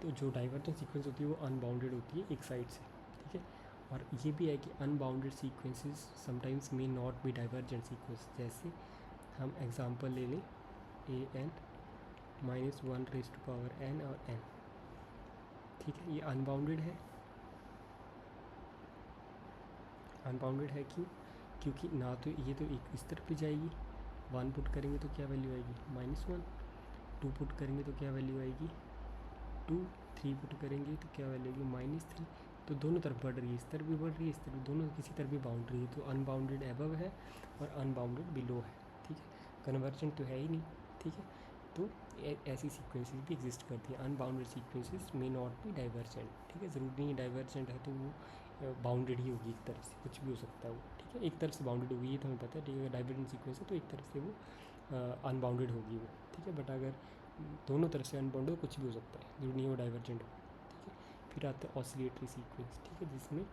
तो जो डाइवर्जेंट सीक्वेंस होती है वो अनबाउंडेड होती है एक साइड से, ठीक है। और ये भी है कि unbounded sequences sometimes may not be divergent sequence. जैसे हम एग्जांपल ले लें an -1n और n, ठीक है, ये अनबाउंडेड है, अनबाउंडेड है क्यों, क्योंकि ना तो ये तो एक इस तरफ भी जाएगी, 1 पुट करेंगे तो क्या वैल्यू आएगी -1, 2 पुट करेंगे तो क्या वैल्यू आएगी 2, 3 पुट करेंगे तो क्या वैल्यू आएगी -3। तो दोनों तरफ बढ़ रही है, इस तरफ भी बढ़ रही है, इस तरफ, दोनों किसी तरफ भी बाउंड्री है, तो अनबाउंडेड एबव है और अनबाउंडेड बिलो है, ठीक है। कन्वर्जेंट तो है ही नहीं, ठीक है। तो ऐसी सीक्वेंसेस भी एग्जिस्ट करती हैं, unbounded sequences may not be divergent, ठीक है। ज़रूरी नहीं है डाइवर्जेंट है तो वो बाउंडेड ही होगी, एक तरफ से कुछ भी हो सकता है वो, ठीक है। एक तरफ से बाउंडेड होगी ये तो हमें पता है, ठीक है। डाइवर्जेंट सीक्वेंस है तो एक तरफ से वो अनबाउंडेड होगी वो, ठीक है। बट अगर दोनों तरफ से अनबाउंडेड कुछ भी हो सकता है, जरूरी नहीं है वो डाइवर्जेंट हो, ठीक है। फिर आता है ऑसिलेटरी सीक्वेंस, ठीक है, जिसमें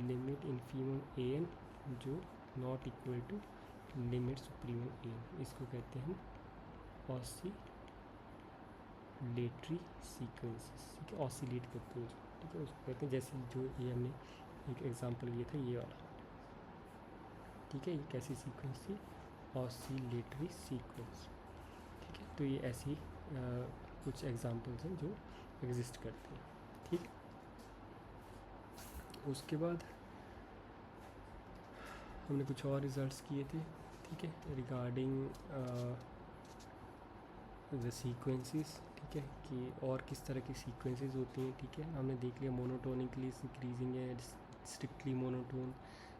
लिमिट इन्फीमम ए एन जो not equal to limit supremum a n, इसको कहते हैं ऑसिलेटरी सीक्वेंसेस, ठीक है, ऑसिलेट करते हैं, ठीक है, उसको कहते हैं, जैसे जो ये हमने एक एग्जांपल लिया था ये वाला, ठीक है, ये कैसी सीक्वेंस थी, ऑसिलेटरी सीक्वेंस, ठीक है। तो ये ऐसी कुछ एग्जांपल्स हैं जो एग्जिस्ट करते हैं, ठीक है। उसके बाद हमने कुछ और रिजल्ट्स किए थे, ठीक है, रिगार्डिंग द सीक्वेंसेस, ठीक है, कि और किस तरह की सीक्वेंसेस होती हैं, ठीक है। हमने देख लिया मोनोटोनिकली इंक्रीजिंग है, strictly monotone,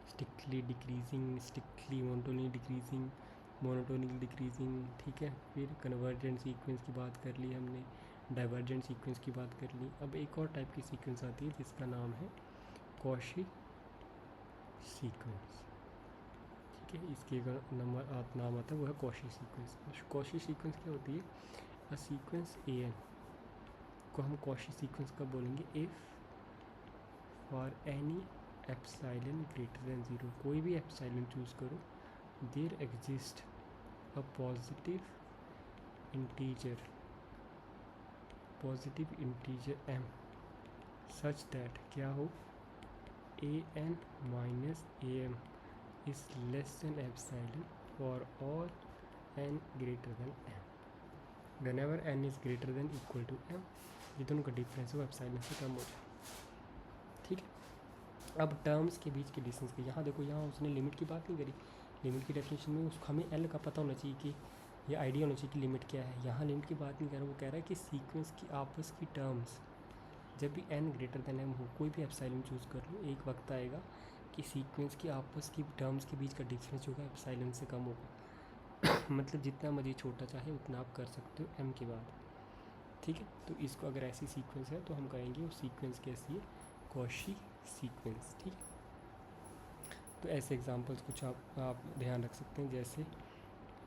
strictly decreasing, strictly monotonic decreasing, monotonic decreasing, ठीक है। फिर कन्वर्जेंट सीक्वेंस की बात कर ली हमने, डाइवर्जेंट सीक्वेंस की बात कर ली। अब एक और टाइप की सीक्वेंस आती है जिसका नाम है कॉशी सीक्वेंस, ठीक है। इसके नाम आता है वो है कॉशी सीक्वेंस। कॉशी सीक्वेंस क्या होती है, अ सीक्वेंस ए एन को हम कॉशी सीक्वेंस कब बोलेंगे, if for any epsilon greater than 0, कोई भी एप्सिलॉन चूज़ करो, there exist a positive integer m such that क्या हो, a n minus a m is less than epsilon for all n greater than m, whenever n is greater than equal to m, ये दोनों का difference हो epsilon से कम हो जाए, ठीक है। अब टर्म्स के बीच के डिस्टेंस के, यहाँ देखो, यहाँ उसने लिमिट की बात नहीं करी, लिमिट की डेफिनेशन में उसको हमें एल का पता होना चाहिए कि ये आइडिया होना चाहिए कि लिमिट क्या है। यहाँ लिमिट की बात नहीं कर रहा, वो कह रहा है कि सीक्वेंस की आपस की टर्म्स जब भी n ग्रेटर देन m हो, कोई भी एप्सिलॉन चूज़ कर लो, एक वक्त आएगा कि सीक्वेंस की आपस की टर्म्स के बीच का डिफरेंस होगा एप्सिलॉन से कम होगा मतलब जितना मर्जी छोटा चाहे उतना आप कर सकते हो m के बाद, ठीक है। तो इसको अगर ऐसी सीक्वेंस है तो हम कहेंगे वो सीक्वेंस कैसी है, कॉशी सीक्वेंस, ठीक है। तो ऐसे एग्जांपल्स कुछ आप ध्यान रख सकते हैं, जैसे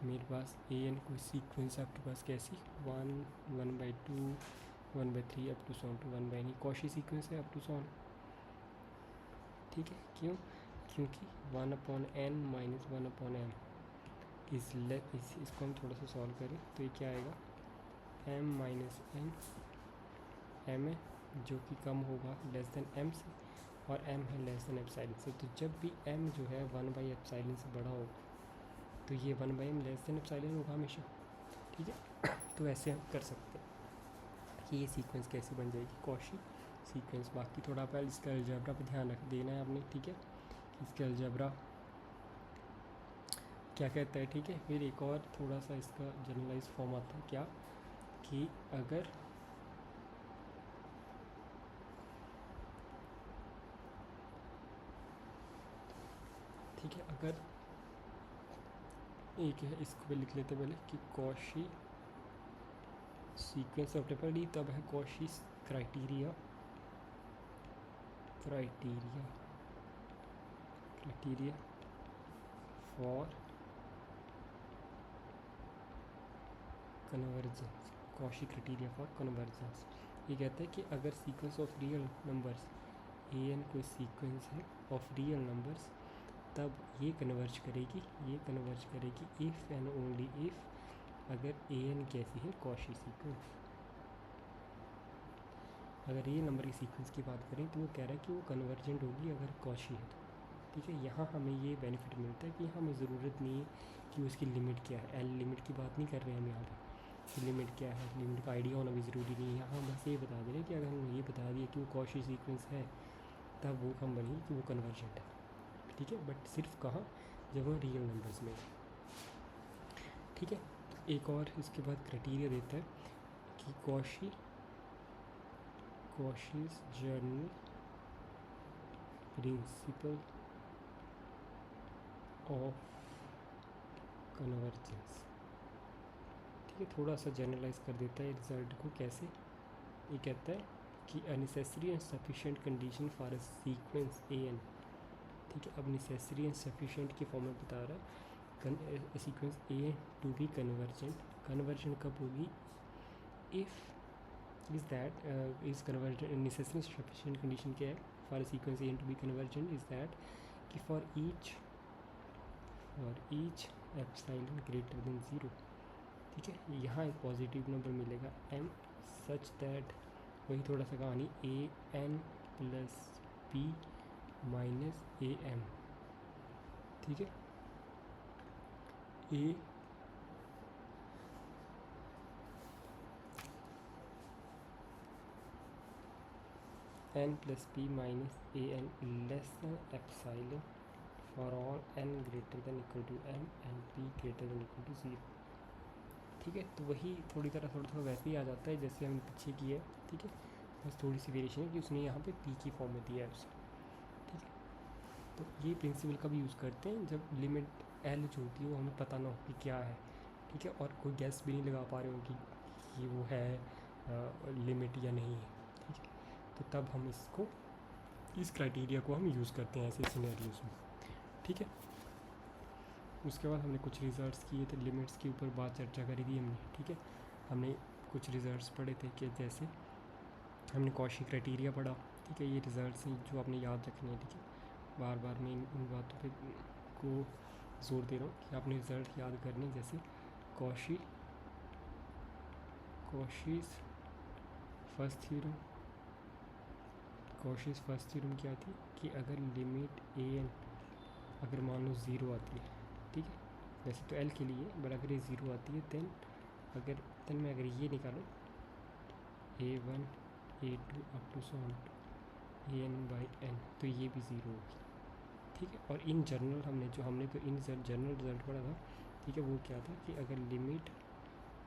मेरे पास ए एन कोई सीक्वेंस आपके पास कैसी 1, 1/2, 1/3 up to so on to 1/n, Cauchy sequence है अप टू सॉन, ठीक है। क्यों, क्योंकि 1/n माइनस 1/m इसको हम थोड़ा सा सॉल्व करें तो ये क्या आएगा, m माइनस n m है जो कि कम होगा लेस देन m से, और m है लेस देन एप्सिलॉन से। तो जब भी m जो है 1/एप्सिलॉन से बड़ा होगा तो ये 1/m लेस देन एप्सिलॉन होगा हमेशा, ठीक है। तो ऐसे हम कर सकते हैं कि ये सीक्वेंस कैसे बन जाएगी, कॉशी सीक्वेंस। बाकी थोड़ा पहले इसका अलजेब्रा पे ध्यान रख देना है आपने, ठीक है, इसका अलजेब्रा क्या कहता है, ठीक है। फिर एक और थोड़ा सा इसका जनरलाइज फॉर्म आता है क्या, कि अगर ठीक है, अगर एक है, इसको भी लिख लेते पहले कि कॉशी सीक्वेंस ऑफ डी, तब है Cauchy criteria for convergence, Cauchy criteria for convergence. ये कहता है कि अगर sequence of real numbers a n कोई सीक्वेंस है ऑफ रियल नंबर्स, तब ये कन्वर्ज करेगी इफ़ एंड ओनली इफ़ अगर ए एन कैसी है, कॉशी सीक्वेंस। अगर रियल नंबर की सीक्वेंस की बात करें तो वो कह रहा है कि वो कन्वर्जेंट होगी अगर कॉशी है तो, ठीक है। यहाँ हमें ये बेनिफिट मिलता है कि हमें ज़रूरत नहीं है कि उसकी लिमिट क्या है, एल लिमिट की बात नहीं कर रहे हैं हम यहाँ पे कि लिमिट क्या है, लिमिट का आइडिया होना भी ज़रूरी नहीं है। यहाँ बस ये बता दे रहे हैं कि अगर हमने ये बता दिया कि वो कॉशी सीक्वेंस है तब वो हम बनी कि वो कन्वर्जेंट है, ठीक है। बट सिर्फ कहाँ, जब वो रियल नंबर्स में, ठीक है। तो एक और इसके बाद क्राइटेरिया देता है कि कॉशीज़ जनरल प्रिंसिपल ऑफ कन्वर्जेंस, ठीक है। थोड़ा सा जनरलाइज कर देता है रिजल्ट को, कैसे, ये कहता है कि a necessary and sufficient condition for a sequence a n, ठीक है। अब नेसेसरी एंड सफिशिएंट के फॉर्म में बता रहा है sequence a to be convergent कब होगी, if is that is convergent necessary sufficient condition क्या है for sequence a n to be convergent is that कि for each epsilon greater than zero, ठीक है, यहाँ एक पॉजिटिव नंबर मिलेगा m सच दैट वही थोड़ा सा कहानी a n plus b minus a m, ठीक है, a n plus p minus a n less than epsilon for all n greater than equal to m and p greater than equal to zero, ठीक है। तो वही थोड़ा थोड़ा वैसे ही आ जाता है जैसे हमने पीछे किया है, ठीक है, बस थोड़ी सी वेरिएशन है कि उसने यहाँ पे पी की फॉर्म में दिया है उसे, ठीक है। तो ये प्रिंसिपल कब यूज़ करते हैं जब लिमिट एल जो होती है वो हमें पता ना हो कि क्या है, ठीक है, और कोई गैस भी नहीं लगा पा रहे हो कि ये वो है लिमिट या नहीं है, ठीक है। तो तब हम इसको इस क्राइटेरिया को हम यूज़ करते हैं ऐसे सिनेरियोज में, ठीक है। उसके बाद हमने कुछ रिजल्ट्स किए थे, लिमिट्स के ऊपर बात चर्चा करी थी हमने, ठीक है। हमने कुछ रिजल्ट्स पढ़े थे कि जैसे हमने कॉशी क्राइटेरिया पढ़ा, ठीक है। ये रिजल्ट्स हैं जो आपने याद रखने हैं, ठीक है। बार बार मैं इन बातों पे को जोर दे रहा हूँ कि आपने रिजल्ट याद करने, जैसे कॉशीज़ फर्स्ट थ्योरम क्या थी कि अगर लिमिट ए एन अगर मान लो ज़ीरो आती है, ठीक है, वैसे तो एल के लिए, बट अगर ये ज़ीरो आती है देन मैं अगर ये निकालूँ A1 A2 up to so on to a n by n, तो ये भी ज़ीरो होगी, ठीक है। और इन जनरल हमने तो इन जनरल रिजल्ट पढ़ा था, ठीक है, वो क्या था कि अगर limit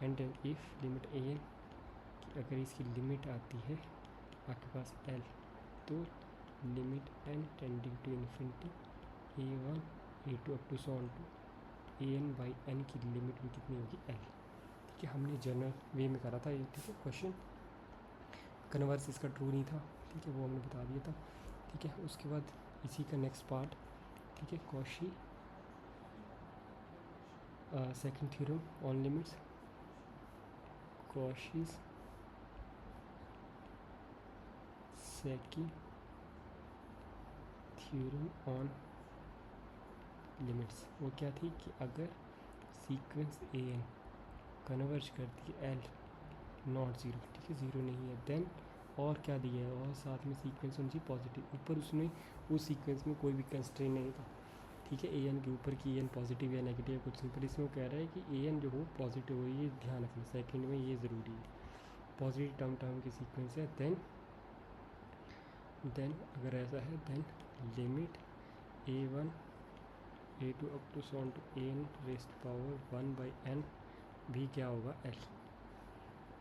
and if limit a n अगर इसकी लिमिट आती है आपके पास एल, तो limit n tending to infinity A1 A2 up to so on to a n by n की लिमिट में कितनी होगी एल, ठीक है। हमने जनरल वे में करा था ये, ठीक है। क्वेश्चन कन्वर्स इसका ट्रू नहीं था, ठीक है, वो हमने बता दिया था, ठीक है। उसके बाद इसी का नेक्स्ट पार्ट, ठीक है, Cauchy second theorem on limits, Cauchy's second theorem on limits, वो क्या थी कि अगर सीक्वेंस ए एन कन्वर्ज करती है एल नॉट ज़ीरो, ठीक है, ज़ीरो नहीं है, देन और क्या दिया है, और साथ में सीक्वेंस होनी चाहिए पॉजिटिव, ऊपर उसमें उस सीक्वेंस में कोई भी कंस्ट्रेंट नहीं था, ठीक है, ए एन के ऊपर कि ए एन पॉजिटिव या नेगेटिव या कुछ नहीं, पर इसमें वो कह रहा है कि ए एन जो हो पॉजिटिव हो, ये ध्यान रखना सेकंड में, ये ज़रूरी है, पॉजिटिव टर्म की सीक्वेंस है। देन अगर ऐसा है then limit A1 A2 up to so on to a n raised power 1 by n भी क्या होगा एल,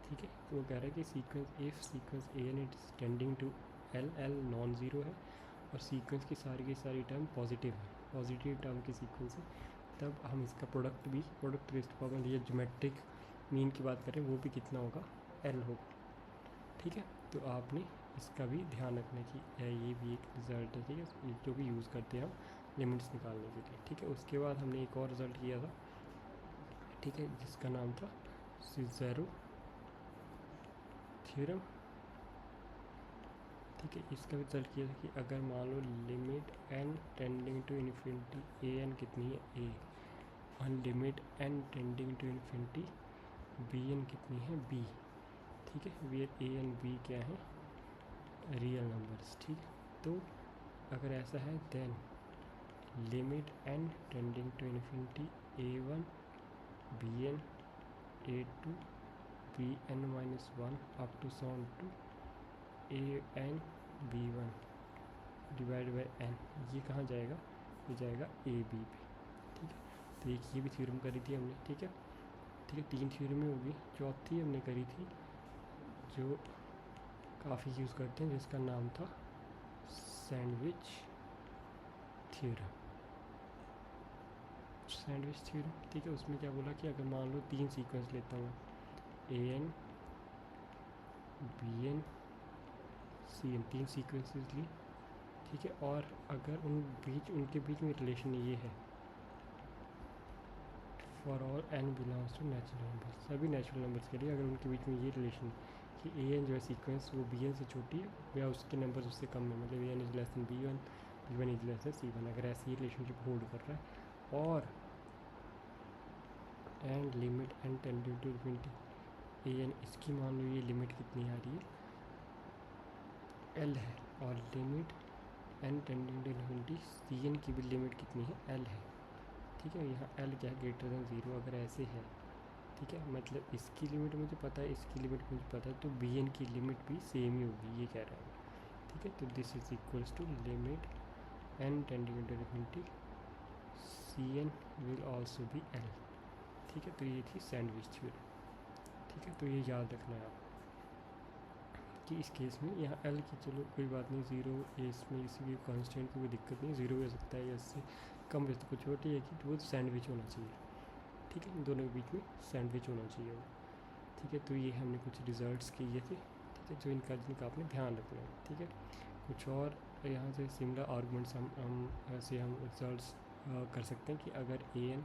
ठीक है। तो वो कह रहा है कि sequence a n it is tending to l, l non zero है और सीक्वेंस की सारी टर्म पॉजिटिव है, पॉजिटिव टर्म की सीक्वेंस है, तब हम इसका प्रोडक्ट रेस्ट पावर या ज्योमेट्रिक मीन की बात करें वो भी कितना होगा एल होगा, ठीक है। तो आपने इसका भी ध्यान रखना कि ये भी एक रिज़ल्ट है, ठीक है, जो भी यूज़ करते हैं हम लिमिट्स निकालने के लिए, ठीक है। उसके बाद हमने एक और रिज़ल्ट किया था, ठीक है, जिसका नाम था सिज़ेरो थ्योरम, ठीक है। इसका भी रिजल्ट किया था कि अगर मान लो limit n tending to infinity a n कितनी है ए, और limit n tending to infinity b n कितनी है बी, ठीक है, वेयर ए एन बी क्या है रियल नंबर्स, ठीक है। तो अगर ऐसा है then limit n tending to infinity A1 b n A2 b n minus one up to so on to a n B1 divide by n, ये कहाँ जाएगा, ये जाएगा ए बी पे, ठीक है। तो एक ये भी थ्योरम करी थी हमने, ठीक है, ठीक है, 3 थ्योरम होगी, चौथी हमने करी थी जो काफ़ी यूज़ करते हैं जिसका नाम था सैंडविच थ्योरम, ठीक है। उसमें क्या बोला कि अगर मान लो 3 सीक्वेंस लेता हूँ a n b n c n, 3 sequences ली, ठीक है, और अगर उनके बीच में रिलेशन ये है for all n belongs to natural numbers, सभी नेचुरल नंबर्स के लिए अगर उनके बीच में ये रिलेशन कि ए एन जो है सीक्वेंस वो बी एन से छोटी है या उसके नंबर उससे कम है, मतलब a n is less than b one is less than c one, अगर ऐसी रिलेशनशिप होल्ड कर रहा है और and limit n tending to infinity a n, इसकी मान लो ये लिमिट कितनी आ रही है, एल है, और limit n tending to infinity c n की भी लिमिट कितनी है, एल है। ठीक है, यहाँ एल क्या है, ग्रेटर दैन ज़ीरो अगर ऐसे है, ठीक है, मतलब इसकी लिमिट मुझे पता है, इसकी लिमिट मुझे पता है, तो बी एन की लिमिट भी सेम ही होगी, ये कह रहा है। ठीक है, तो this is equals to limit n tending to infinity c n will also be l. ठीक है, तो ये थी सैंडविच थ्योरम। ठीक है, तो ये याद रखना है आप कि इस केस में यहाँ एल की चलो कोई बात नहीं, ज़ीरो इसमें किसी भी कांस्टेंट की कोई दिक्कत नहीं, ज़ीरो हो सकता है या इससे कम हो सकता है, कुछ छोटी है कि वो सैंडविच होना चाहिए। ठीक है, इन दोनों के बीच में सैंडविच होना चाहिए वो। ठीक है, तो ये हमने कुछ रिजल्ट्स किए थे। ठीक है, जो जिनका आपने ध्यान रखना है। ठीक है, कुछ और यहाँ से सिमिलर आर्गूमेंट्स हम ऐसे हम रिजल्ट्स कर सकते हैं कि अगर ए एन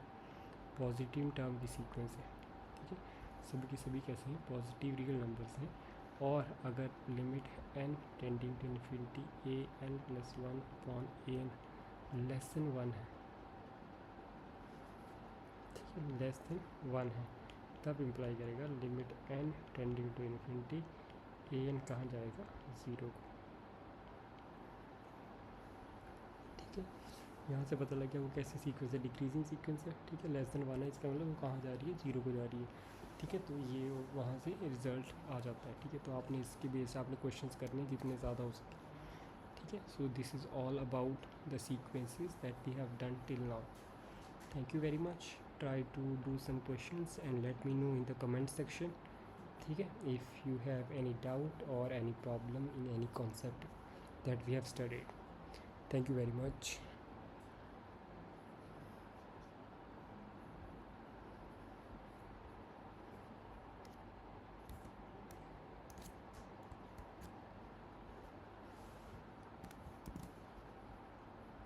पॉजिटिव टर्म की सीक्वेंस है, ठीक है, सभी की सभी कैसे हैं, पॉजिटिव रियल नंबर्स हैं, और अगर limit n tending to infinity a n plus one upon a n less than one है, ठीक है, लेस देन वन है, तब इम्प्लाई करेगा limit n tending to infinity a n कहाँ जाएगा, ज़ीरो को। ठीक है, यहाँ से पता लग गया वो कैसी सीक्वेंस है, डिक्रीजिंग सीक्वेंस है। ठीक है, लेस देन वन है, इसका मतलब वो कहाँ जा रही है, जीरो को जा रही है। ठीक है, तो ये वहाँ से रिजल्ट आ जाता है। ठीक है, तो आपने इसके बेस से आपने क्वेश्चंस करने हैं जितने ज़्यादा हो सके। ठीक है, so this is all about the sequences that we have done till now. Thank you very much. Try to do some questions and let me know in the comment section. ठीक है, if you have any doubt और any problem in any concept that we have studied. Thank you very much.